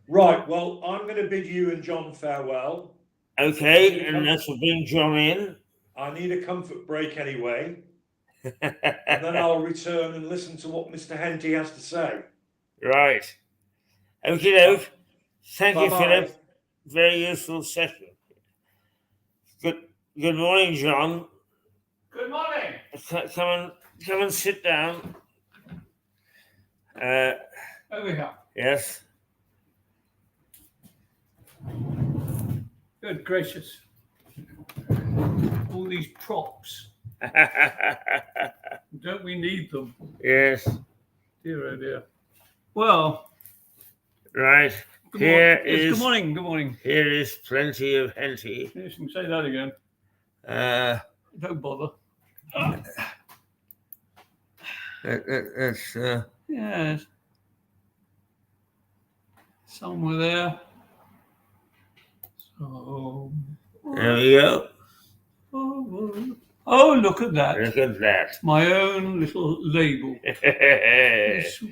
Right, well, I'm going to bid you and John farewell. Okay, and this will bring John in. I need a comfort break anyway. And then I'll return and listen to what Mr. Henty has to say. Right. Okie doke. Thank you, Bye-bye. Philip. Very useful session. Good morning, John. Good morning. Come and sit down. Over here. Yes. Good gracious. All these props. Don't we need them? Yes. Dear, oh dear. Well. Right. Good morning. Here is plenty of Henty. Yes, you can say that again. Don't bother. That's Yes. Somewhere there. So. There we go. Oh, look at that. Look at that. My own little label. It's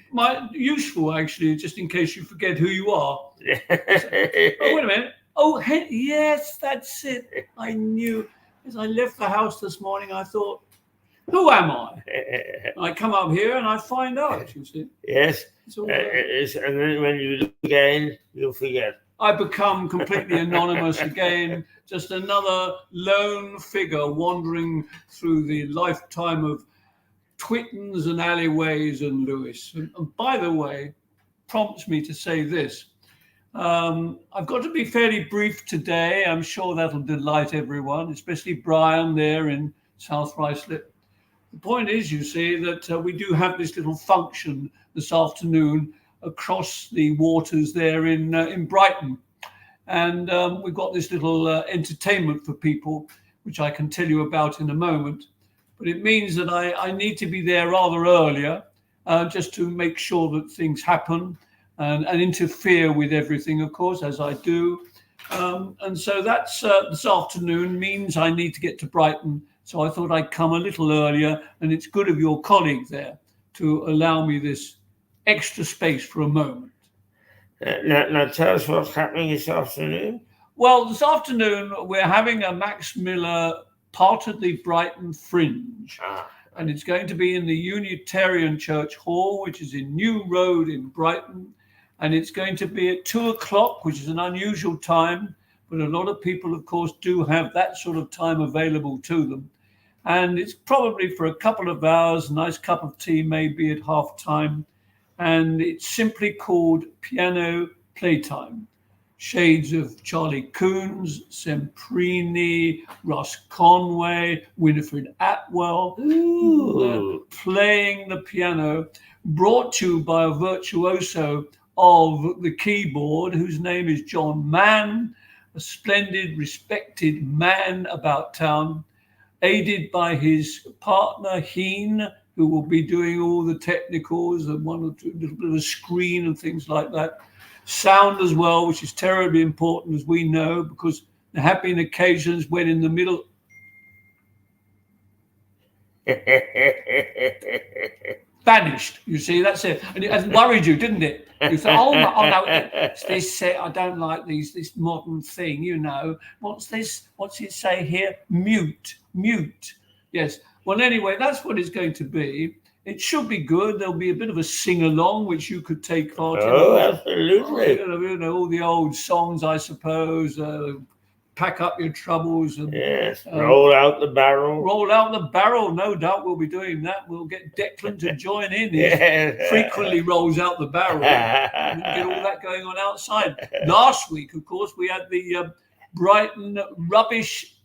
useful, actually, just in case you forget who you are. Oh, wait a minute. Oh, yes, that's it. I knew. As I left the house this morning, I thought, who am I? I come up here and I find out, you see. Yes. And then when you look again, you'll forget. I become completely anonymous again, just another lone figure wandering through the lifetime of Twittons and alleyways and Lewis. And by the way, prompts me to say this. I've got to be fairly brief today. I'm sure that'll delight everyone, especially Brian there in South Ruislip. The point is, you see, that we do have this little function this afternoon across the waters there in Brighton. And we've got this little entertainment for people, which I can tell you about in a moment. But it means that I need to be there rather earlier, just to make sure that things happen and interfere with everything, of course, as I do. And so that's this afternoon means I need to get to Brighton. So I thought I'd come a little earlier, and it's good of your colleague there to allow me this extra space for a moment. Now tell us what's happening this afternoon. Well, this afternoon we're having a Max Miller part of the Brighton Fringe. And it's going to be in the Unitarian Church Hall, which is in New Road in Brighton. And it's going to be at 2:00, which is an unusual time. But a lot of people, of course, do have that sort of time available to them. And it's probably for a couple of hours, a nice cup of tea maybe at half time. And it's simply called Piano Playtime. Shades of Charlie Coons, Semprini, Russ Conway, Winifred Atwell, playing the piano, brought to you by a virtuoso of the keyboard, whose name is John Mann, a splendid, respected man about town, aided by his partner, Heen, who will be doing all the technicals and one or two little bit of a screen and things like that. Sound as well, which is terribly important, as we know, because there have been occasions when in the middle... Vanished, you see, that's it. And it worried you, didn't it? You thought, oh no, it's this set, I don't like this modern thing, you know. What's this? What's it say here? Mute. Yes. Well, anyway, that's what it's going to be. It should be good. There'll be a bit of a sing-along, which you could take part in. Oh, absolutely. You know, all the old songs, I suppose. Pack up your troubles. And, yes, roll out the barrel. Roll out the barrel, no doubt we'll be doing that. We'll get Declan to join in. He frequently rolls out the barrel. And get all that going on outside. Last week, of course, we had the Brighton rubbish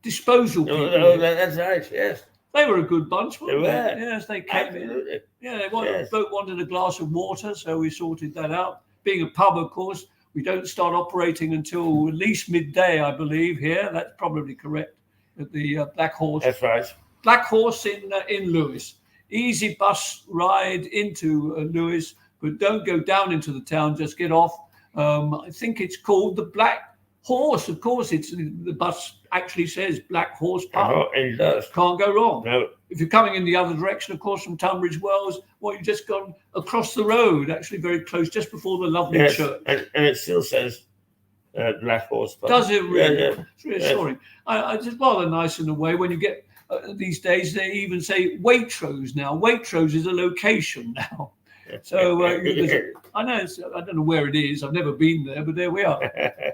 disposal people. Oh, that's right, yes. They were a good bunch, weren't they? Were. Yes, they came Absolutely. in. Yeah, they both wanted a glass of water, so we sorted that out. Being a pub, of course, we don't start operating until at least midday, I believe, here. That's probably correct, at the Black Horse. That's right. Black Horse in Lewes. Easy bus ride into Lewes, but don't go down into the town, just get off. I think it's called the Black Horse. Of course, it's the bus actually says Black Horse Pub. Oh, it does. Can't go wrong. No. If you're coming in the other direction, of course, from Tunbridge Wells, you've just gone across the road, actually very close, just before the lovely church. And it still says Black Horse Pub. Does it really? Yeah. It's reassuring. I just rather nice in a way when you get these days. They even say Waitrose now. Waitrose is a location now. So I know I don't know where it is. I've never been there, but there we are.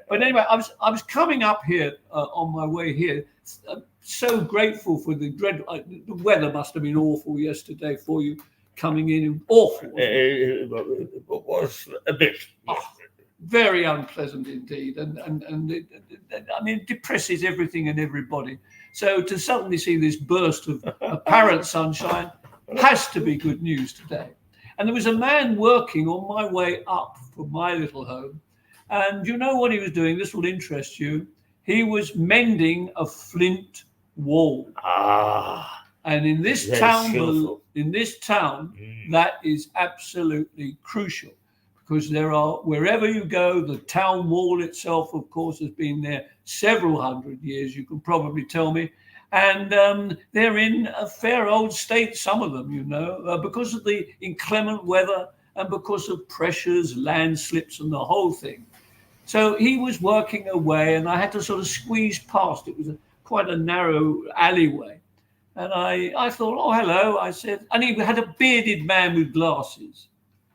But anyway, I was coming up here on my way here. So grateful for the the weather must have been awful yesterday for you coming in. Awful. It was a bit. Very unpleasant indeed, and it, I mean, it depresses everything and everybody. So to suddenly see this burst of apparent sunshine has to be good news today. And there was a man working on my way up from my little home. And you know what he was doing? This will interest you. He was mending a flint wall. And in this town, that is absolutely crucial, because there are, wherever you go, the town wall itself, of course, has been there several hundred years, you can probably tell me. And they're in a fair old state, some of them, you know, because of the inclement weather and because of pressures, landslips and the whole thing. So he was working away and I had to sort of squeeze past. It was quite a narrow alleyway. And I thought, oh, hello, I said, and he had a bearded man with glasses.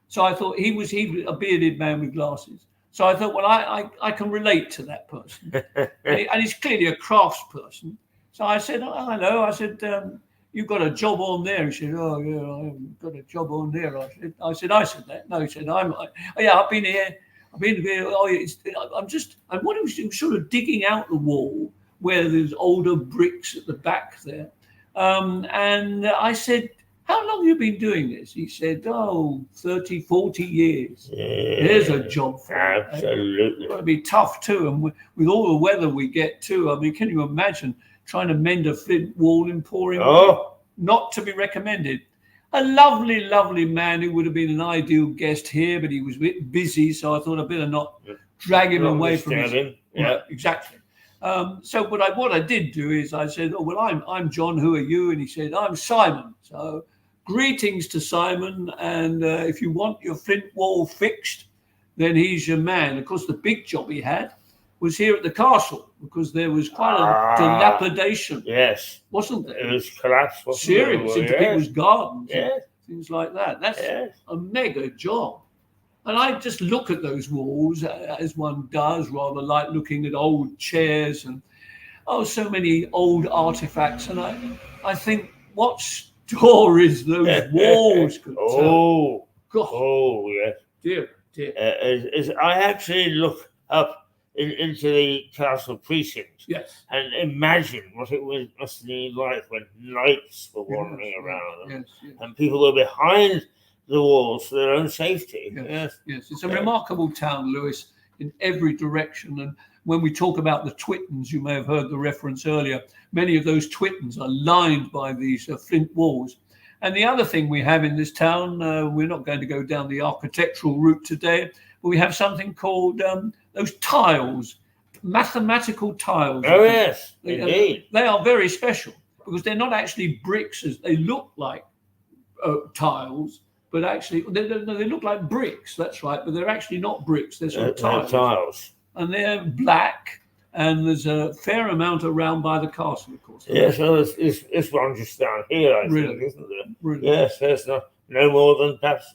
So I thought he was a bearded man with glasses. So I thought, well, I can relate to that person. and he's clearly a craftsperson. So I said, oh, hello. I said, you've got a job on there. He said, oh, yeah, I've got a job on there. I said that. No, he said, I've been here. I'm sort of digging out the wall where there's older bricks at the back there. And I said, how long have you been doing this? He said, 30, 40 years. Yeah, there's a job for you. Absolutely. It's going to be tough too. And with all the weather we get too, I mean, can you imagine trying to mend a flint wall in pouring rain? Not to be recommended. A lovely, lovely man who would have been an ideal guest here, but he was a bit busy, so I thought I'd better not drag him away from his... Yeah, exactly. So what I did do is I said, oh, well, I'm John, who are you? And he said, I'm Simon. So greetings to Simon, and if you want your flint wall fixed, then he's your man. Of course, the big job he had was here at the castle, because there was quite a dilapidation. Yes. Wasn't there? It was collapsed. Serious into people's gardens. Yes. Things like that. That's a mega job. And I just look at those walls, as one does, rather like looking at old chairs and, so many old artifacts. And I think, what stories those walls could tell. God. Oh, yes. Dear. I actually look up into the castle precinct, and imagine what it must have been like when knights were wandering around, and people were behind the walls for their own safety. Yes. It's a remarkable town, Lewes. in every direction. And when we talk about the Twittons, you may have heard the reference earlier, many of those Twittons are lined by these flint walls. And the other thing we have in this town, we're not going to go down the architectural route today, but we have something called those tiles, mathematical tiles. Oh, yes, indeed. They are very special because they're not actually bricks, as they look like tiles, but actually they look like bricks. That's right, but they're actually not bricks. They're sort of tiles. And they're black, and there's a fair amount around by the castle, of course. Yes, well, this one just down here, I think, isn't there? Really? Yes, there's no more than perhaps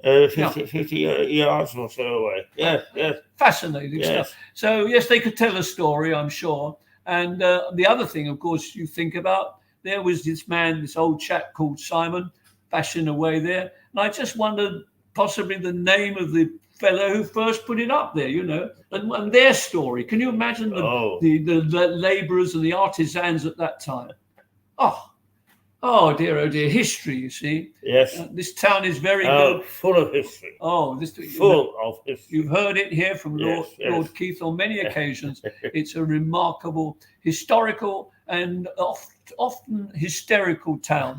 50 yards or so away. Yes, yes. Fascinating stuff. So, yes, they could tell a story, I'm sure. And the other thing, of course, you think about, there was this man, this old chap called Simon, bashing away there. And I just wondered possibly the name of the fellow who first put it up there, and their story. Can you imagine the labourers and the artisans at that time? Oh dear, history, you see. Yes. This town is very good. Full of history. Full of history. You've heard it here from Lord Keith on many occasions. It's a remarkable historical and often hysterical town,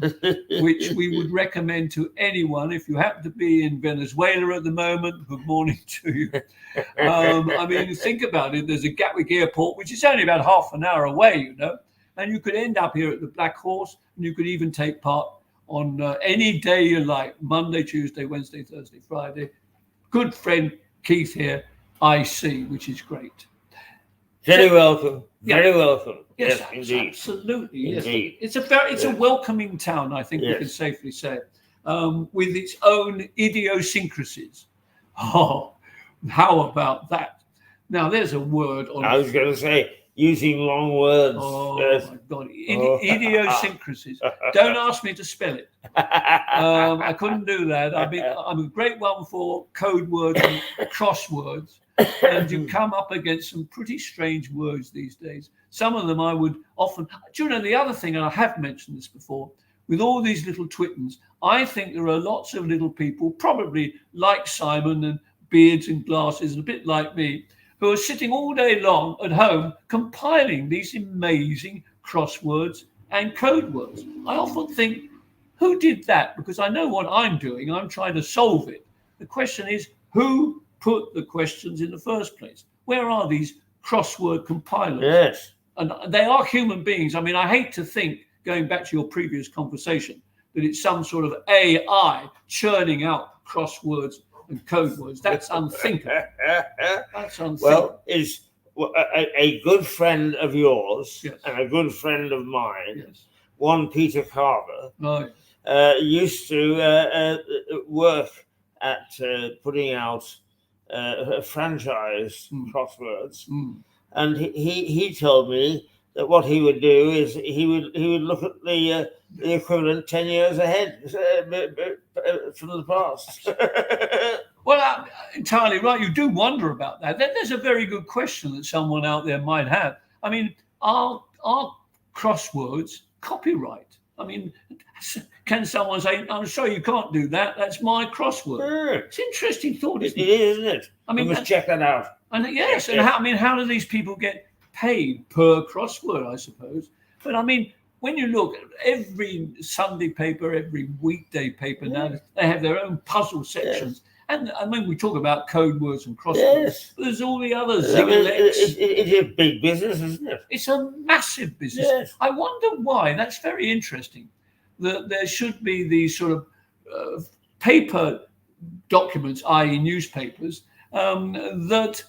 which we would recommend to anyone. If you happen to be in Venezuela at the moment, good morning to you. I mean, think about it. There's a Gatwick Airport, which is only about half an hour away, and you could end up here at the Black Horse, and you could even take part on any day you like, Monday, Tuesday, Wednesday, Thursday, Friday. Good friend Keith here, I see, which is great. Very welcome. Very welcome. Yes, indeed. Absolutely. Indeed. Yes. It's a welcoming town, I think we can safely say, with its own idiosyncrasies. Oh, how about that? Now, there's a word on. I was going to say, using long words. Oh, my God. Idiosyncrasies. Don't ask me to spell it. I couldn't do that. I'm a great one for code words and crosswords. And you come up against some pretty strange words these days. Some of them I would often... Do you know, the other thing, and I have mentioned this before, with all these little Twittons, I think there are lots of little people, probably like Simon and beards and glasses, and a bit like me, who are sitting all day long at home compiling these amazing crosswords and code words. I often think, who did that? Because I know what I'm doing. I'm trying to solve it. The question is, who put the questions in the first place? Where are these crossword compilers? Yes. And they are human beings. I mean, I hate to think, going back to your previous conversation, that it's some sort of AI churning out crosswords and code words. That's unthinkable. That's unthinkable. Well, a good friend of yours and a good friend of mine, one Peter Carver, used to work at putting out franchise crosswords, and he told me that what he would do is he would look at the equivalent 10 years ahead from the past. Well, entirely right. You do wonder about that. There's a very good question that someone out there might have. I mean, are crosswords copyright? I mean, can someone say, I'm sorry, you can't do that. That's my crossword. It's an interesting thought, isn't it? It is, isn't it? I mean, we must check that out. And yes, and how do these people get paid per crossword, I suppose? But I mean, when you look at every Sunday paper, every weekday paper now, they have their own puzzle sections. And when we talk about code words and crosswords, there's all the others. It's a big business, isn't it? It's a massive business. Yes. I wonder why. That's very interesting. That there should be these sort of paper documents, i.e. newspapers, that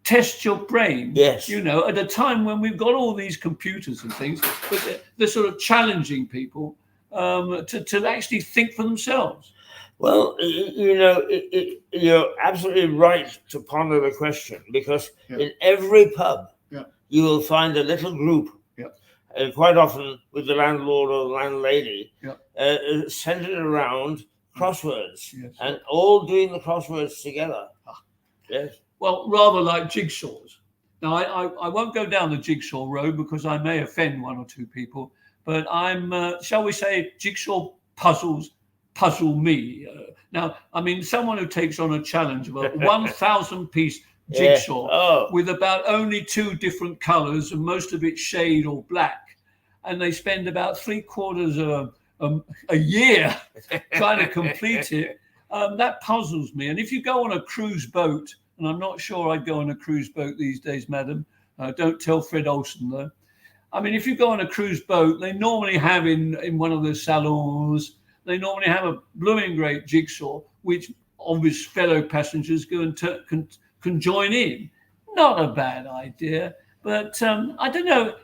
test your brain. Yes. At a time when we've got all these computers and things, but they're sort of challenging people to actually think for themselves. Well, you're absolutely right to ponder the question, because in every pub you will find a little group, quite often with the landlord or the landlady, centered around crosswords and all doing the crosswords together. Yes. Well, rather like jigsaws. Now, I won't go down the jigsaw road because I may offend one or two people, but I'm, shall we say, jigsaw puzzles puzzle me. Now, I mean, someone who takes on a challenge of a 1,000-piece jigsaw Oh. with about only 2 different colours and most of it shade or black. And they spend about 3/4 of a year trying to complete it. That puzzles me. And if you go on a cruise boat, and I'm not sure I'd go on a cruise boat these days, madam. Don't tell Fred Olsen, though. I mean, if you go on a cruise boat, they normally have in one of the salons, they normally have a blooming great jigsaw, which obvious fellow passengers go and can join in. Not a bad idea, but I don't know.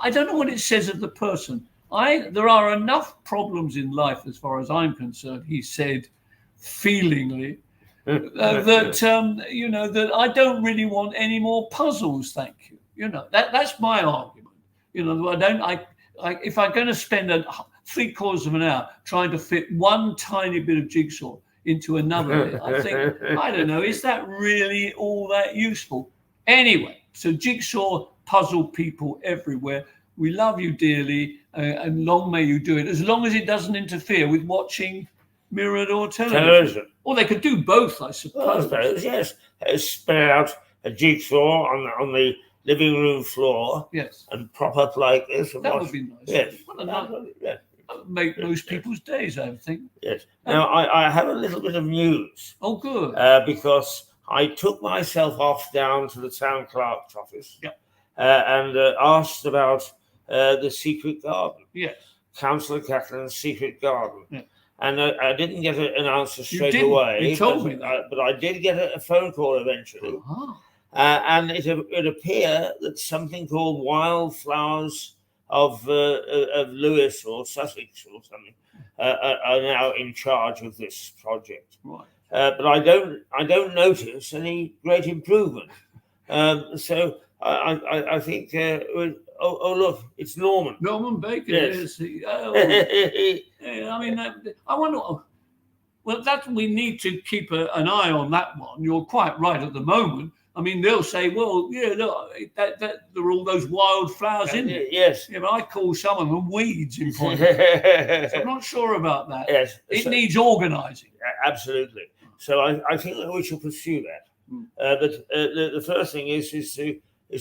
I don't know what it says of the person. There are enough problems in life, as far as I'm concerned, he said, feelingly, that I don't really want any more puzzles. Thank you. That's my argument. If I'm going to spend 3/4 of an hour trying to fit one tiny bit of jigsaw into another bit, I think, I don't know, is that really all that useful? Anyway, so jigsaw puzzle people everywhere. We love you dearly, and long may you do it, as long as it doesn't interfere with watching mirrored or television. Or they could do both, I suppose. Yes. Spread out a jigsaw on the living room floor, yes, and prop up like this. And that would be nice. Yes. That would make most people's days, I think. Yes. Now, I have a little bit of news. Oh, good. Because I took myself off down to the town clerk's office, yep, and asked about the secret garden. Yes. Councillor Catherine's secret garden. Yeah. And I didn't get an answer straight away. You told me that. But I did get a phone call eventually. Uh-huh. And it appeared that something called Wildflowers of Lewis or Sussex or something are now in charge of this project. Right. But I don't notice any great improvement. So I think. Oh, look, it's Norman. Norman Bacon. Yes. I mean, I wonder. Well, we need to keep an eye on that one. You're quite right at the moment. I mean, they'll say, well, yeah, look, that there are all those wildflowers in there. Yes. Yeah, but I call some of them weeds in point. So I'm not sure about that. Yes. It needs organising. Absolutely. So I think that we should pursue that. But the first thing is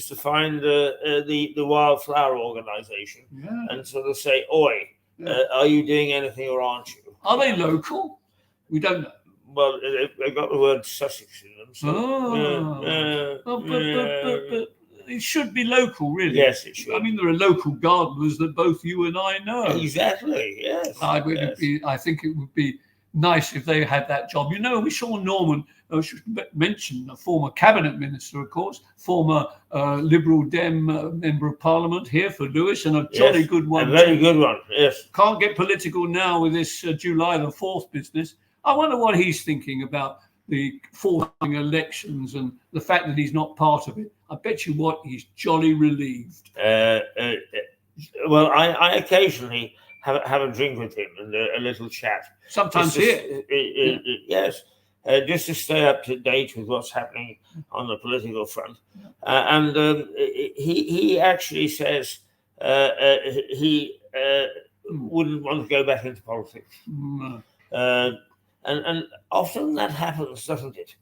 to find the wildflower organisation, and sort of say, oi, are you doing anything or aren't you? Are they local? We don't know. Well, they've got the word Sussex in them. So, but it should be local, really. Yes, it should. I mean, there are local gardeners that both you and I know. Exactly, yes. I think it would be nice if they had that job. We saw Norman, I should mention, a former cabinet minister, of course, former Liberal Dem member of Parliament here for Lewis, and a jolly good one. A very good one, yes. Can't get political now with this July the 4th business. I wonder what he's thinking about the forthcoming elections and the fact that he's not part of it. I bet you what, he's jolly relieved. Well, I occasionally have a drink with him and a little chat. Sometimes here. Yes. Just to stay up to date with what's happening on the political front. And he actually says he wouldn't want to go back into politics. And often that happens, doesn't it?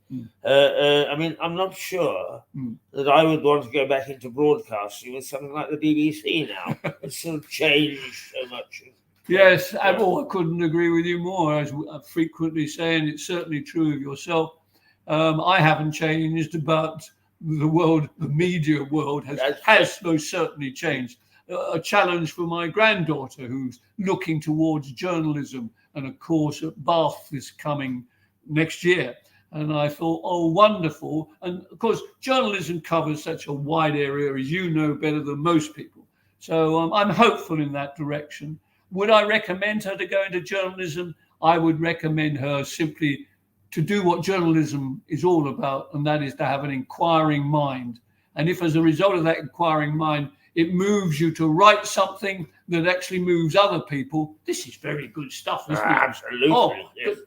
I mean, I'm not sure that I would want to go back into broadcasting with something like the BBC now. It's sort of changed so much. Yes, I couldn't agree with you more. As I frequently say, and it's certainly true of yourself, I haven't changed, but the world, the media world has most certainly changed. A challenge for my granddaughter who's looking towards journalism, and of course at Bath is coming next year. And I thought, oh, wonderful. And of course, journalism covers such a wide area, as you know better than most people. So I'm hopeful in that direction. Would I recommend her to go into journalism? I would recommend her simply to do what journalism is all about, and that is to have an inquiring mind. And if as a result of that inquiring mind, it moves you to write something that actually moves other people, this is very good stuff, isn't it? Absolutely. Oh, yes.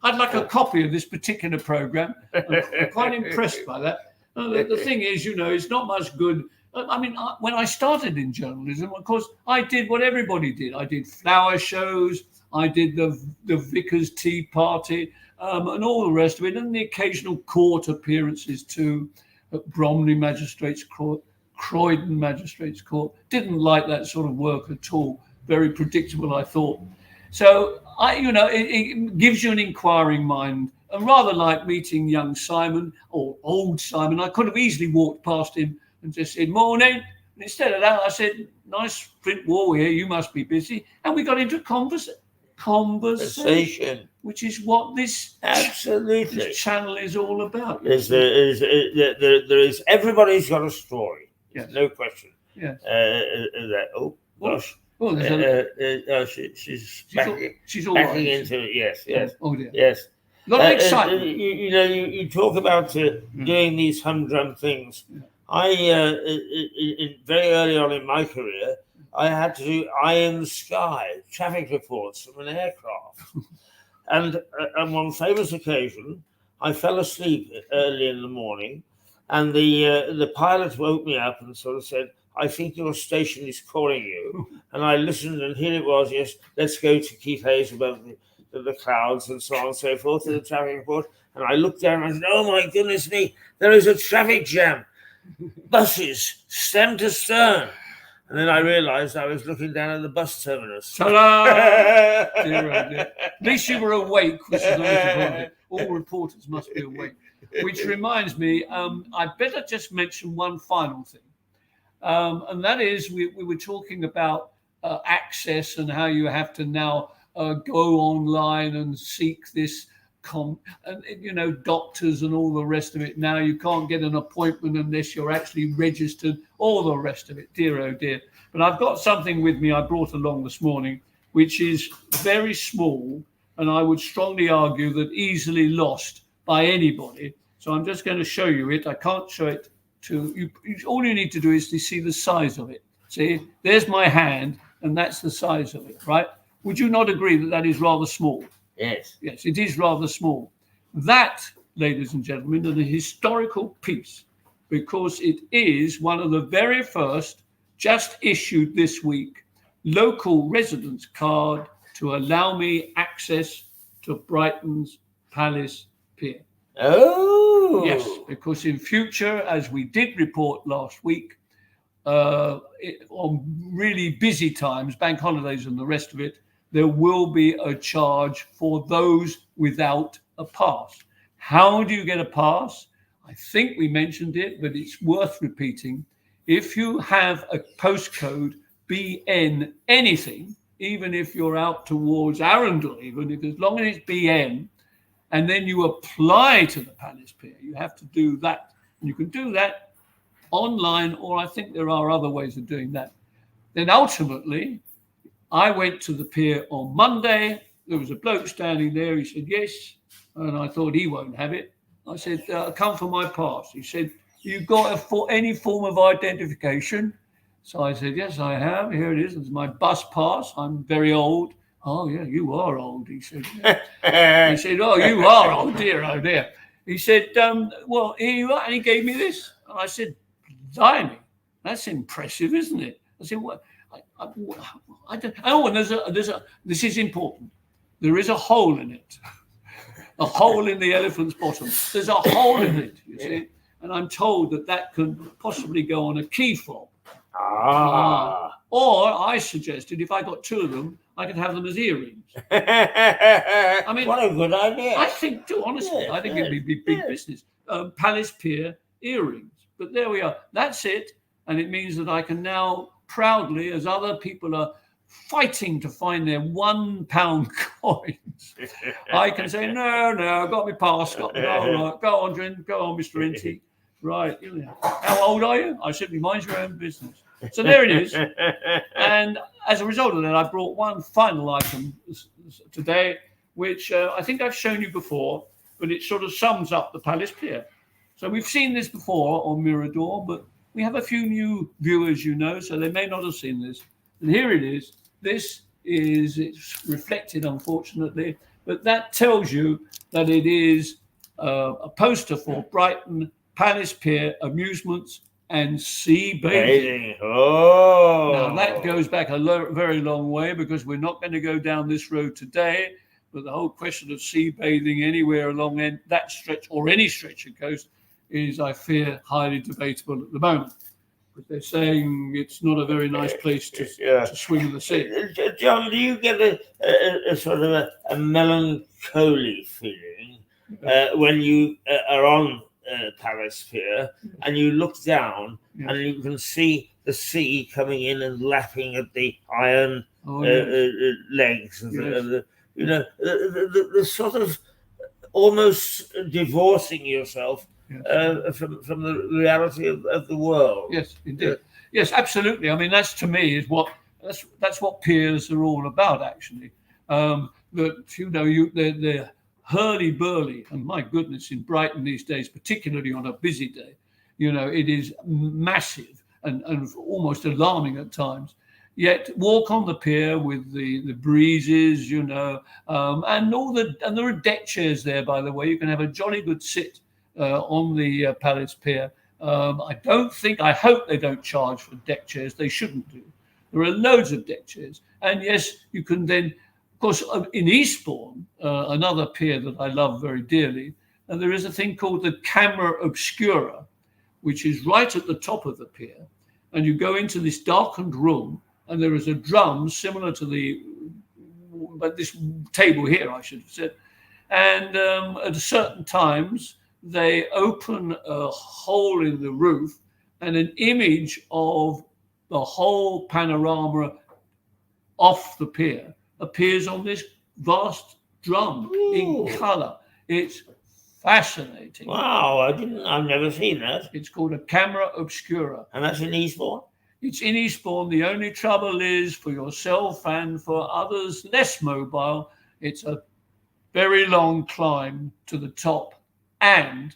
I'd like a copy of this particular program. I'm quite impressed by that. The thing is, it's not much good. I mean, when I started in journalism, of course, I did what everybody did. I did flower shows. I did the Vicar's Tea Party, and all the rest of it, and the occasional court appearances too, at Bromley Magistrates Court, Croydon Magistrates Court. Didn't like that sort of work at all. Very predictable, I thought. So it gives you an inquiring mind, and rather like meeting young Simon or old Simon, I could have easily walked past him and just said, "Morning." And instead of that, I said, "Nice print wall here, you must be busy." And we got into conversation, which is what this channel is all about. There is everybody's got a story. Yes. No question. Yes. Oh gosh. Oh, she's all right. backing into it. Yes. Oh dear. Yes. A lot of excitement. You talk about doing these humdrum things. I very early on in my career, I had to do eye in the sky traffic reports from an aircraft, and on one famous occasion, I fell asleep early in the morning, and the pilot woke me up and sort of said, "I think your station is calling you." And I listened, and here it was. Yes, let's go to Keith Hayes above the clouds and so on and so forth to the traffic report. And I looked down and I said, "Oh my goodness me, there is a traffic jam. Buses, stem to stern." And then I realized I was looking down at the bus terminus. Ta-da! Dear. At least you were awake, which is always important. All reporters must be awake. Which reminds me, I'd better just mention one final thing. And that is, we were talking about access and how you have to now go online and seek this, doctors and all the rest of it. Now you can't get an appointment unless you're actually registered, all the rest of it. Dear, oh dear. But I've got something with me I brought along this morning, which is very small, and I would strongly argue that easily lost by anybody. So I'm just going to show you it. I can't show it to you. All you need to do is to see the size of it. See, there's my hand, and that's the size of it, right? Would you not agree that that is rather small? Yes. Yes, it is rather small. That, ladies and gentlemen, is a historical piece, because it is one of the very first, just issued this week, local residence card to allow me access to Brighton's Palace Pier. Oh. Yes, because in future, as we did report last week, on really busy times, bank holidays and the rest of it, there will be a charge for those without a pass. How do you get a pass? I think we mentioned it, but it's worth repeating. If you have a postcode BN anything, even if you're out towards Arundel, even if as long as it's BN, and then you apply to the Palace Pier, you have to do that. And you can do that online, or I think there are other ways of doing that. Then ultimately, I went to the pier on Monday. There was a bloke standing there. He said, yes. And I thought he won't have it. I said, come for my pass. He said, you got any form of identification? So I said, yes, I have. Here it is. It's my bus pass. I'm very old. Oh, yeah, you are old. He said, yeah. He said, oh, you are old, dear, oh, dear. He said, well, here you are. And he gave me this. And I said, blimey, that's impressive, isn't it? I said, what? I don't, oh, and this is important. There is a hole in it, a hole in the elephant's bottom. There's a hole in it, you see, and I'm told that could possibly go on a key fob. Or I suggested if I got two of them, I could have them as earrings. I mean, what a good idea! I think, honestly, I think it'd be big business. Palace Pier earrings, but there we are. That's it, and it means that I can now proudly, as other people are fighting to find their £1 coins, I can say, no, I've got my pass. All right, go on, Mr. Inty. Right. How old are you? I said, mind your own business. So there it is. And as a result of that, I brought one final item today, which I think I've shown you before, but it sort of sums up the Palace Pier. So we've seen this before on Mirador, but we have a few new viewers, so they may not have seen this. And here it is. It's reflected, unfortunately, but that tells you that it is a poster for Brighton Palace Pier Amusements and sea bathing. Bathing. Oh. Now, that goes back a very long way, because we're not going to go down this road today. But the whole question of sea bathing anywhere along that stretch or any stretch of coast is, I fear, highly debatable at the moment. But they're saying it's not a very nice place to swim in the sea. John, do you get a sort of a melancholy feeling when you are on Palace Pier and you look down and you can see the sea coming in and lapping at the iron legs of the the sort of almost divorcing yourself from the reality of the world. Yes, indeed. Yes, absolutely. I mean, that's, to me, is that's what piers are all about, actually. That, they're hurly-burly, and my goodness, in Brighton these days, particularly on a busy day, it is massive and almost alarming at times. Yet walk on the pier with the breezes, and there are deck chairs there, by the way. You can have a jolly good sit on the Palace Pier. I hope they don't charge for deck chairs. They shouldn't do. There are loads of deck chairs. And yes, you can then, of course, in Eastbourne, another pier that I love very dearly, and there is a thing called the Camera Obscura, which is right at the top of the pier. And you go into this darkened room, and there is a drum similar to this table here, I should have said. And at certain times, they open a hole in the roof, and an image of the whole panorama off the pier appears on this vast drum in colour. It's fascinating. Wow, I've never seen that. It's called a Camera Obscura. And that's in Eastbourne? It's in Eastbourne. The only trouble is, for yourself and for others less mobile, it's a very long climb to the top. And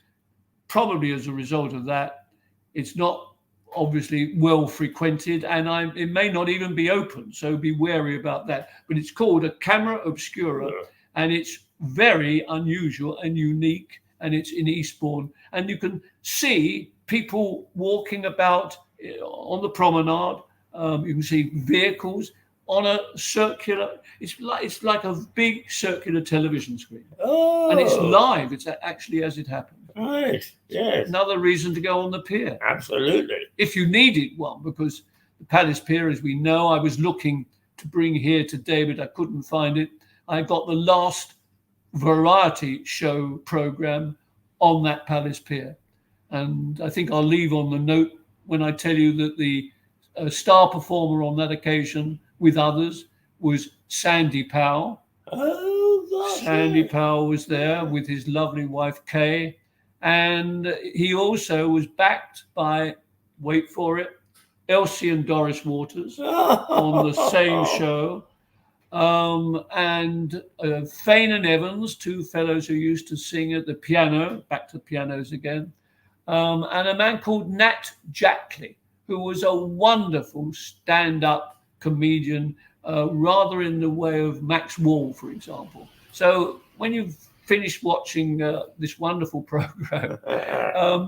probably as a result of that, it's not obviously well frequented, and it may not even be open. So be wary about that. But it's called a Camera Obscura, and it's very unusual and unique, and it's in Eastbourne. And you can see people walking about on the promenade. You can see vehicles on a circular. It's like a big circular television screen, and it's live. It's actually as it happened. Right. Yes. Another reason to go on the pier. Absolutely. If you needed one, because the Palace Pier, as we know, I was looking to bring here today, but I couldn't find it. I got the last variety show program on that Palace Pier, and I think I'll leave on the note when I tell you that the star performer on that occasion, with others, was Sandy Powell. Oh, gosh. Sandy Powell was there with his lovely wife, Kay. And he also was backed by, wait for it, Elsie and Doris Waters on the same show. And Fane and Evans, two fellows who used to sing at the piano, back to pianos again. And a man called Nat Jackley, who was a wonderful stand-up comedian, rather in the way of Max Wall, for example. So when you've finished watching this wonderful program,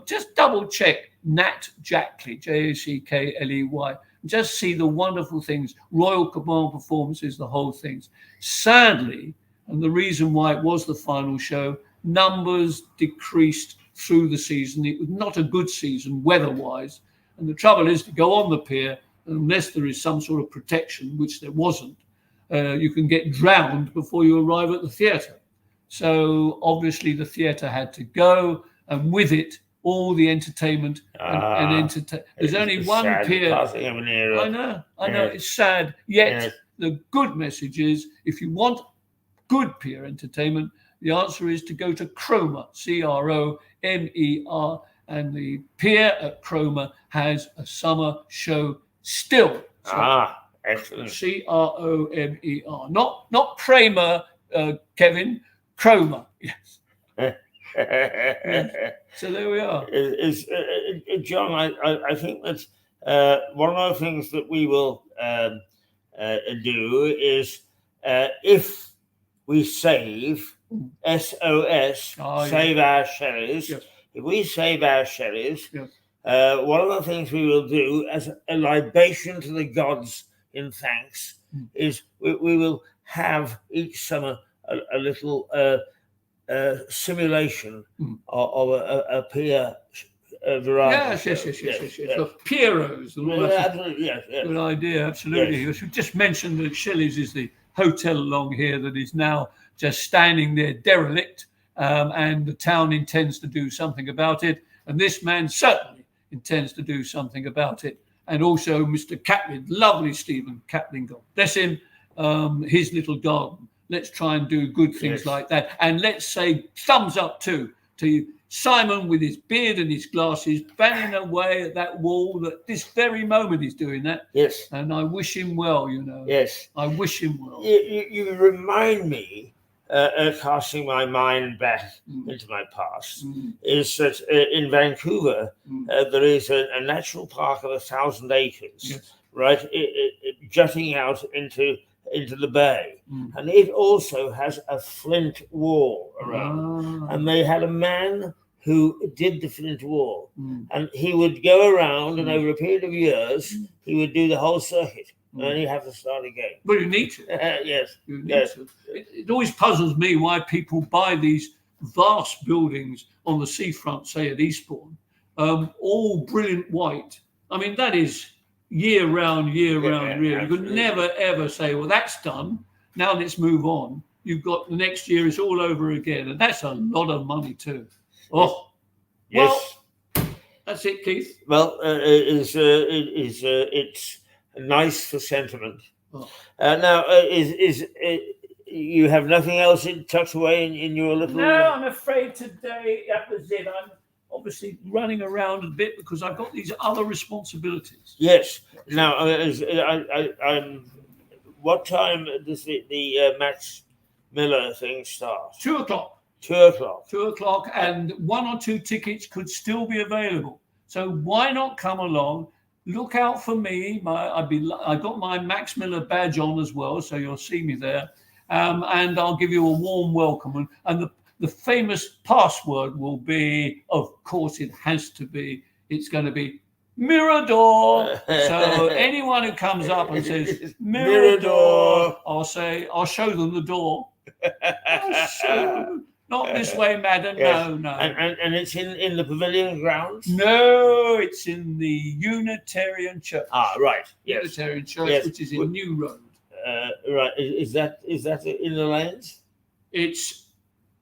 just double check Nat Jackley, Jackley, just see the wonderful things, Royal Command performances, the whole things. Sadly, and the reason why it was the final show, numbers decreased through the season. It was not a good season weather-wise. And the trouble is, to go on the pier, unless there is some sort of protection, which there wasn't, you can get drowned before you arrive at the theatre. So obviously the theatre had to go, and with it, all the entertainment and entertainment. There's only one pier. I know, it's sad. Yet the good message is, if you want good pier entertainment, the answer is to go to Cromer, Cromer, and the pier at Cromer has a summer show still. So excellent. Cromer, not Kramer, Kevin, Cromer. Yes. Yes. So there we are. John, I think that one of the things that we will do is, if we save SOS, save our sherries. Yes. If we save our sherries, yes, one of the things we will do as a libation to the gods in thanks is we will have each summer a little simulation of a peer variety. Yes. The Pierots and all that. Absolutely, yes. Good idea, absolutely. Yes. I should just mention that Shelley's is the hotel along here that is now just standing there derelict, and the town intends to do something about it. And this man certainly intends to do something about it. And also Mr. Catlin, lovely Stephen Catlin, God bless him, his little garden. Let's try and do good things like that. And let's say thumbs up too to Simon with his beard and his glasses, banging away at that wall that this very moment he's doing that. Yes. And I wish him well, you know. Yes. I wish him well. You remind me, casting my mind back into my past, is that in Vancouver, there is a natural park of 1,000 acres, right, jutting out into the bay. And it also has a flint wall around. And they had a man who did the flint wall. And he would go around and over a period of years, he would do the whole circuit. And then he'd have to start again. Well, you need to. Yes. You need to. It always puzzles me why people buy these vast buildings on the seafront, say at Eastbourne, all brilliant white. I mean, that is year round, really. You could never, ever say, well, that's done. Now let's move on. You've got the next year, it's all over again. And that's a lot of money too. Oh, yes. Well, that's it, Keith. Well, it's nice for sentiment. Now, you have nothing else tucked away in your little... No, I'm afraid today that was it. I'm obviously running around a bit because I've got these other responsibilities. Yes. Now, what time does the Max Miller thing start? 2 o'clock. 2 o'clock. 2 o'clock, and 1 or 2 tickets could still be available. So why not come along? Look out for me. I got my Max Miller badge on as well, so you'll see me there. And I'll give you a warm welcome. And the famous password will be, of course, it has to be, it's going to be Mirador. So anyone who comes up and says Mirador, I'll show them the door. Not this way, madam. Yes. No. And it's in the pavilion grounds? No, it's in the Unitarian Church. Right. Yes. Unitarian Church, which is in New Road. Right. Is that in the lanes? It's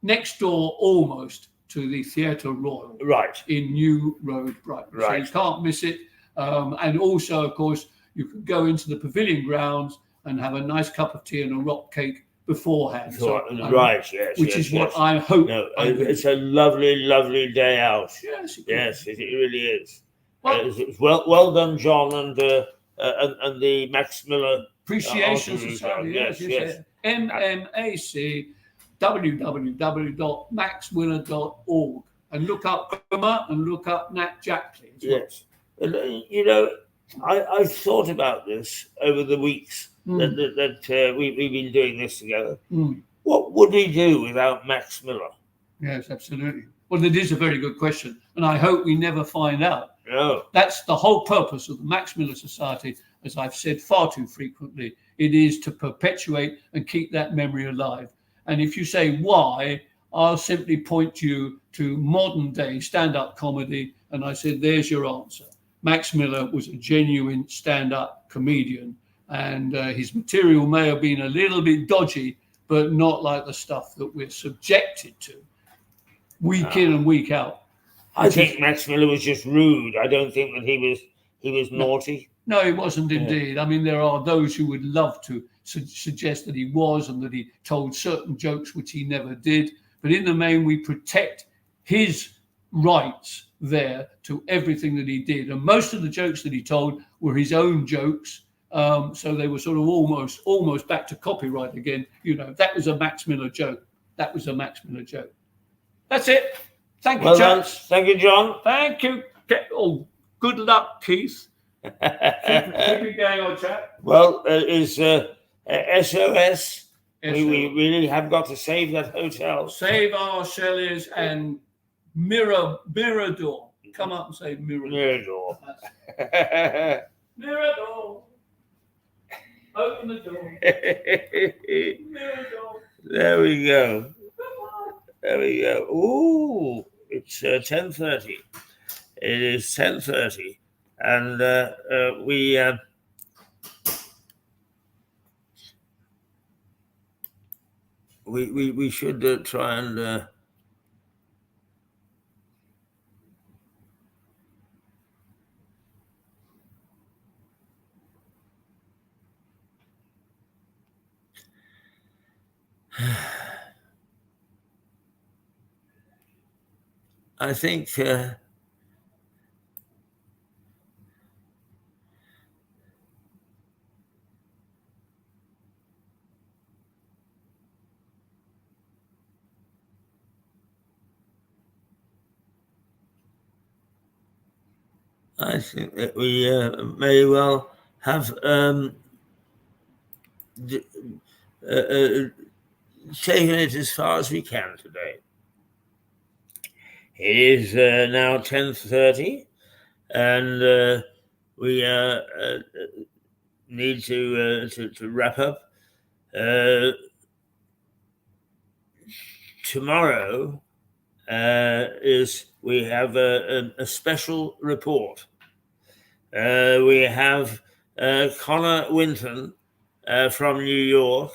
next door almost to the Theatre Royal. Right. In New Road, Brighton. Right. So you can't miss it. And also, of course, you can go into the pavilion grounds and have a nice cup of tea and a rock cake beforehand. Right, yes. Which is what I hope. No, it's a lovely, lovely day out. Yes, it really is. Well done, John, and the Max Miller Appreciation Society. Yes. MMAC, www.maxwiller.org, and look up Homer and look up Nat Jackley. Yes, you know, I thought about this over the weeks that we've been doing this together. What would we do without Max Miller? Yes, absolutely. Well, it is a very good question, and I hope we never find out. No. That's the whole purpose of the Max Miller Society, as I've said far too frequently. It is to perpetuate and keep that memory alive. And if you say why, I'll simply point you to modern day stand-up comedy, and I said, there's your answer. Max Miller was a genuine stand-up comedian, and his material may have been a little bit dodgy, but not like the stuff that we're subjected to week in and week out. I think Max Miller was just rude. I don't think that he was naughty. No, he wasn't indeed. I mean, there are those who would love to suggest that he was and that he told certain jokes which he never did. But in the main, we protect his rights there to everything that he did. And most of the jokes that he told were his own jokes. So they were sort of almost back to copyright again. You know, that was a Max Miller joke. That's it. Thank you, chaps. Thank you, John. Thank you. Oh, good luck, Keith. Keep it going, old chap. Well, is SOS. We really have got to save that hotel. Save our Shelleys and Mirador. come up and say Mirador. Mirador. Mirador. Open the door. Mirador. There we go. There we go. Ooh, it's 10:30. It is 10:30, and we should try and. I think that we may well have taken it as far as we can today. It is now 10:30, and we need to wrap up. Tomorrow is we have a special report. We have Connor Winton from New York,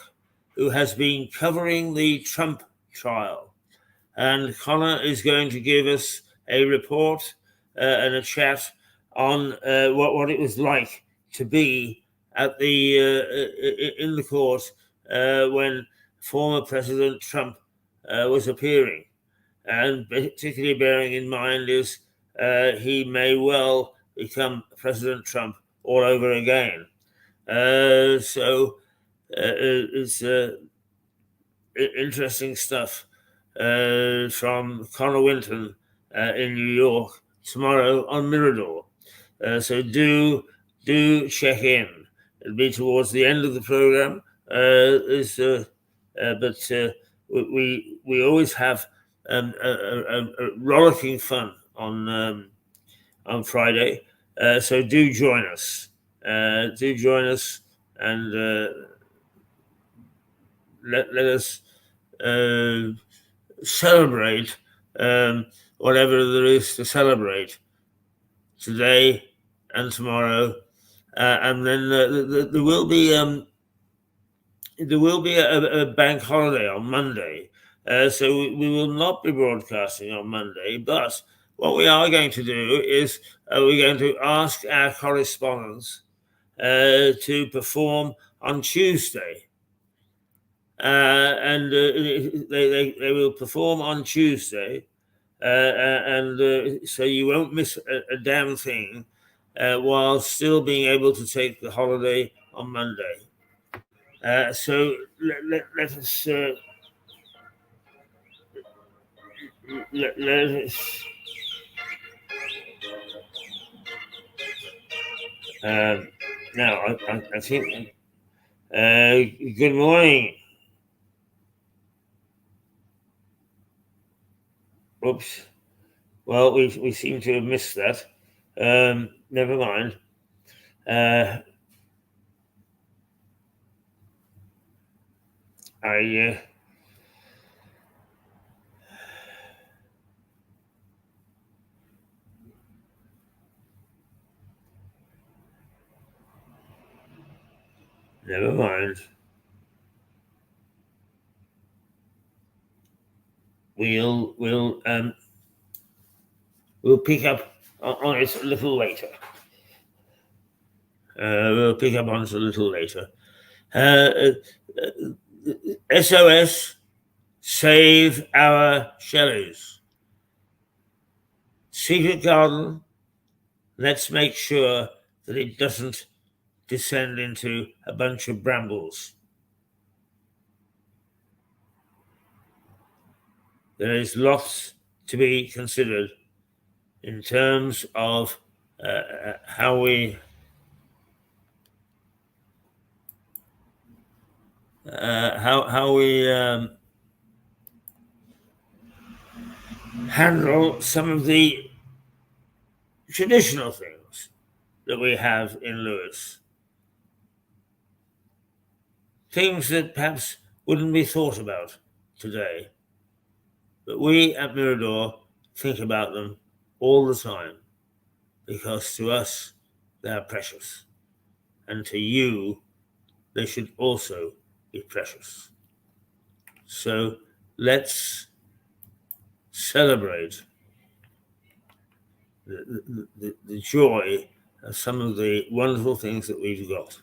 who has been covering the Trump trial. And Connor is going to give us a report and a chat on what it was like to be at in the court when former President Trump was appearing. And particularly bearing in mind is he may well become President Trump all over again. So it's interesting stuff from Connor Winton in New York tomorrow on Mirador. So do check in. It'll be towards the end of the program. But we always have a rollicking fun on Friday. So do join us. Do join us and let us celebrate whatever there is to celebrate today and tomorrow, and then there will be a bank holiday on Monday, so we will not be broadcasting on Monday. But what we are going to do is we're going to ask our correspondents to perform on Tuesday. And they will perform on Tuesday, and so you won't miss a damn thing, while still being able to take the holiday on Monday. So let us let us. Now I think. Good morning. Oops. Well, we seem to have missed that. Never mind. Never mind. We'll pick up on it a little later. We'll pick up on it a little later. SOS, save our Shelleys. Secret garden, let's make sure that it doesn't descend into a bunch of brambles. There is lots to be considered in terms of how we handle some of the traditional things that we have in Lewis. Things that perhaps wouldn't be thought about today. But we at Mirador think about them all the time, because to us they are precious, and to you they should also be precious. So let's celebrate the joy of some of the wonderful things that we've got.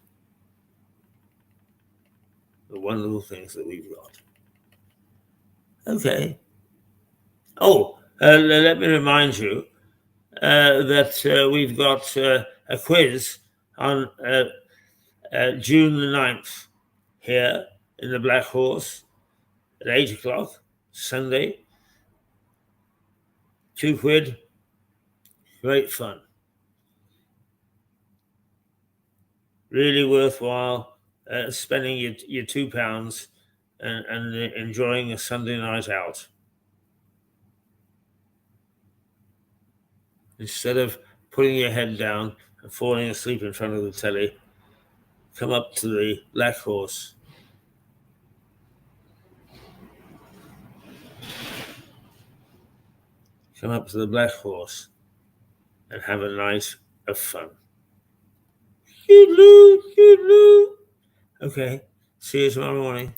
The wonderful things that we've got. Okay. Oh, let me remind you that we've got a quiz on June the 9th here in the Black Horse at 8 o'clock, Sunday. £2, great fun. Really worthwhile spending your £2 and enjoying a Sunday night out. Instead of putting your head down and falling asleep in front of the telly, come up to the Black Horse. Come up to the Black Horse and have a night of fun. Okay, see you tomorrow morning.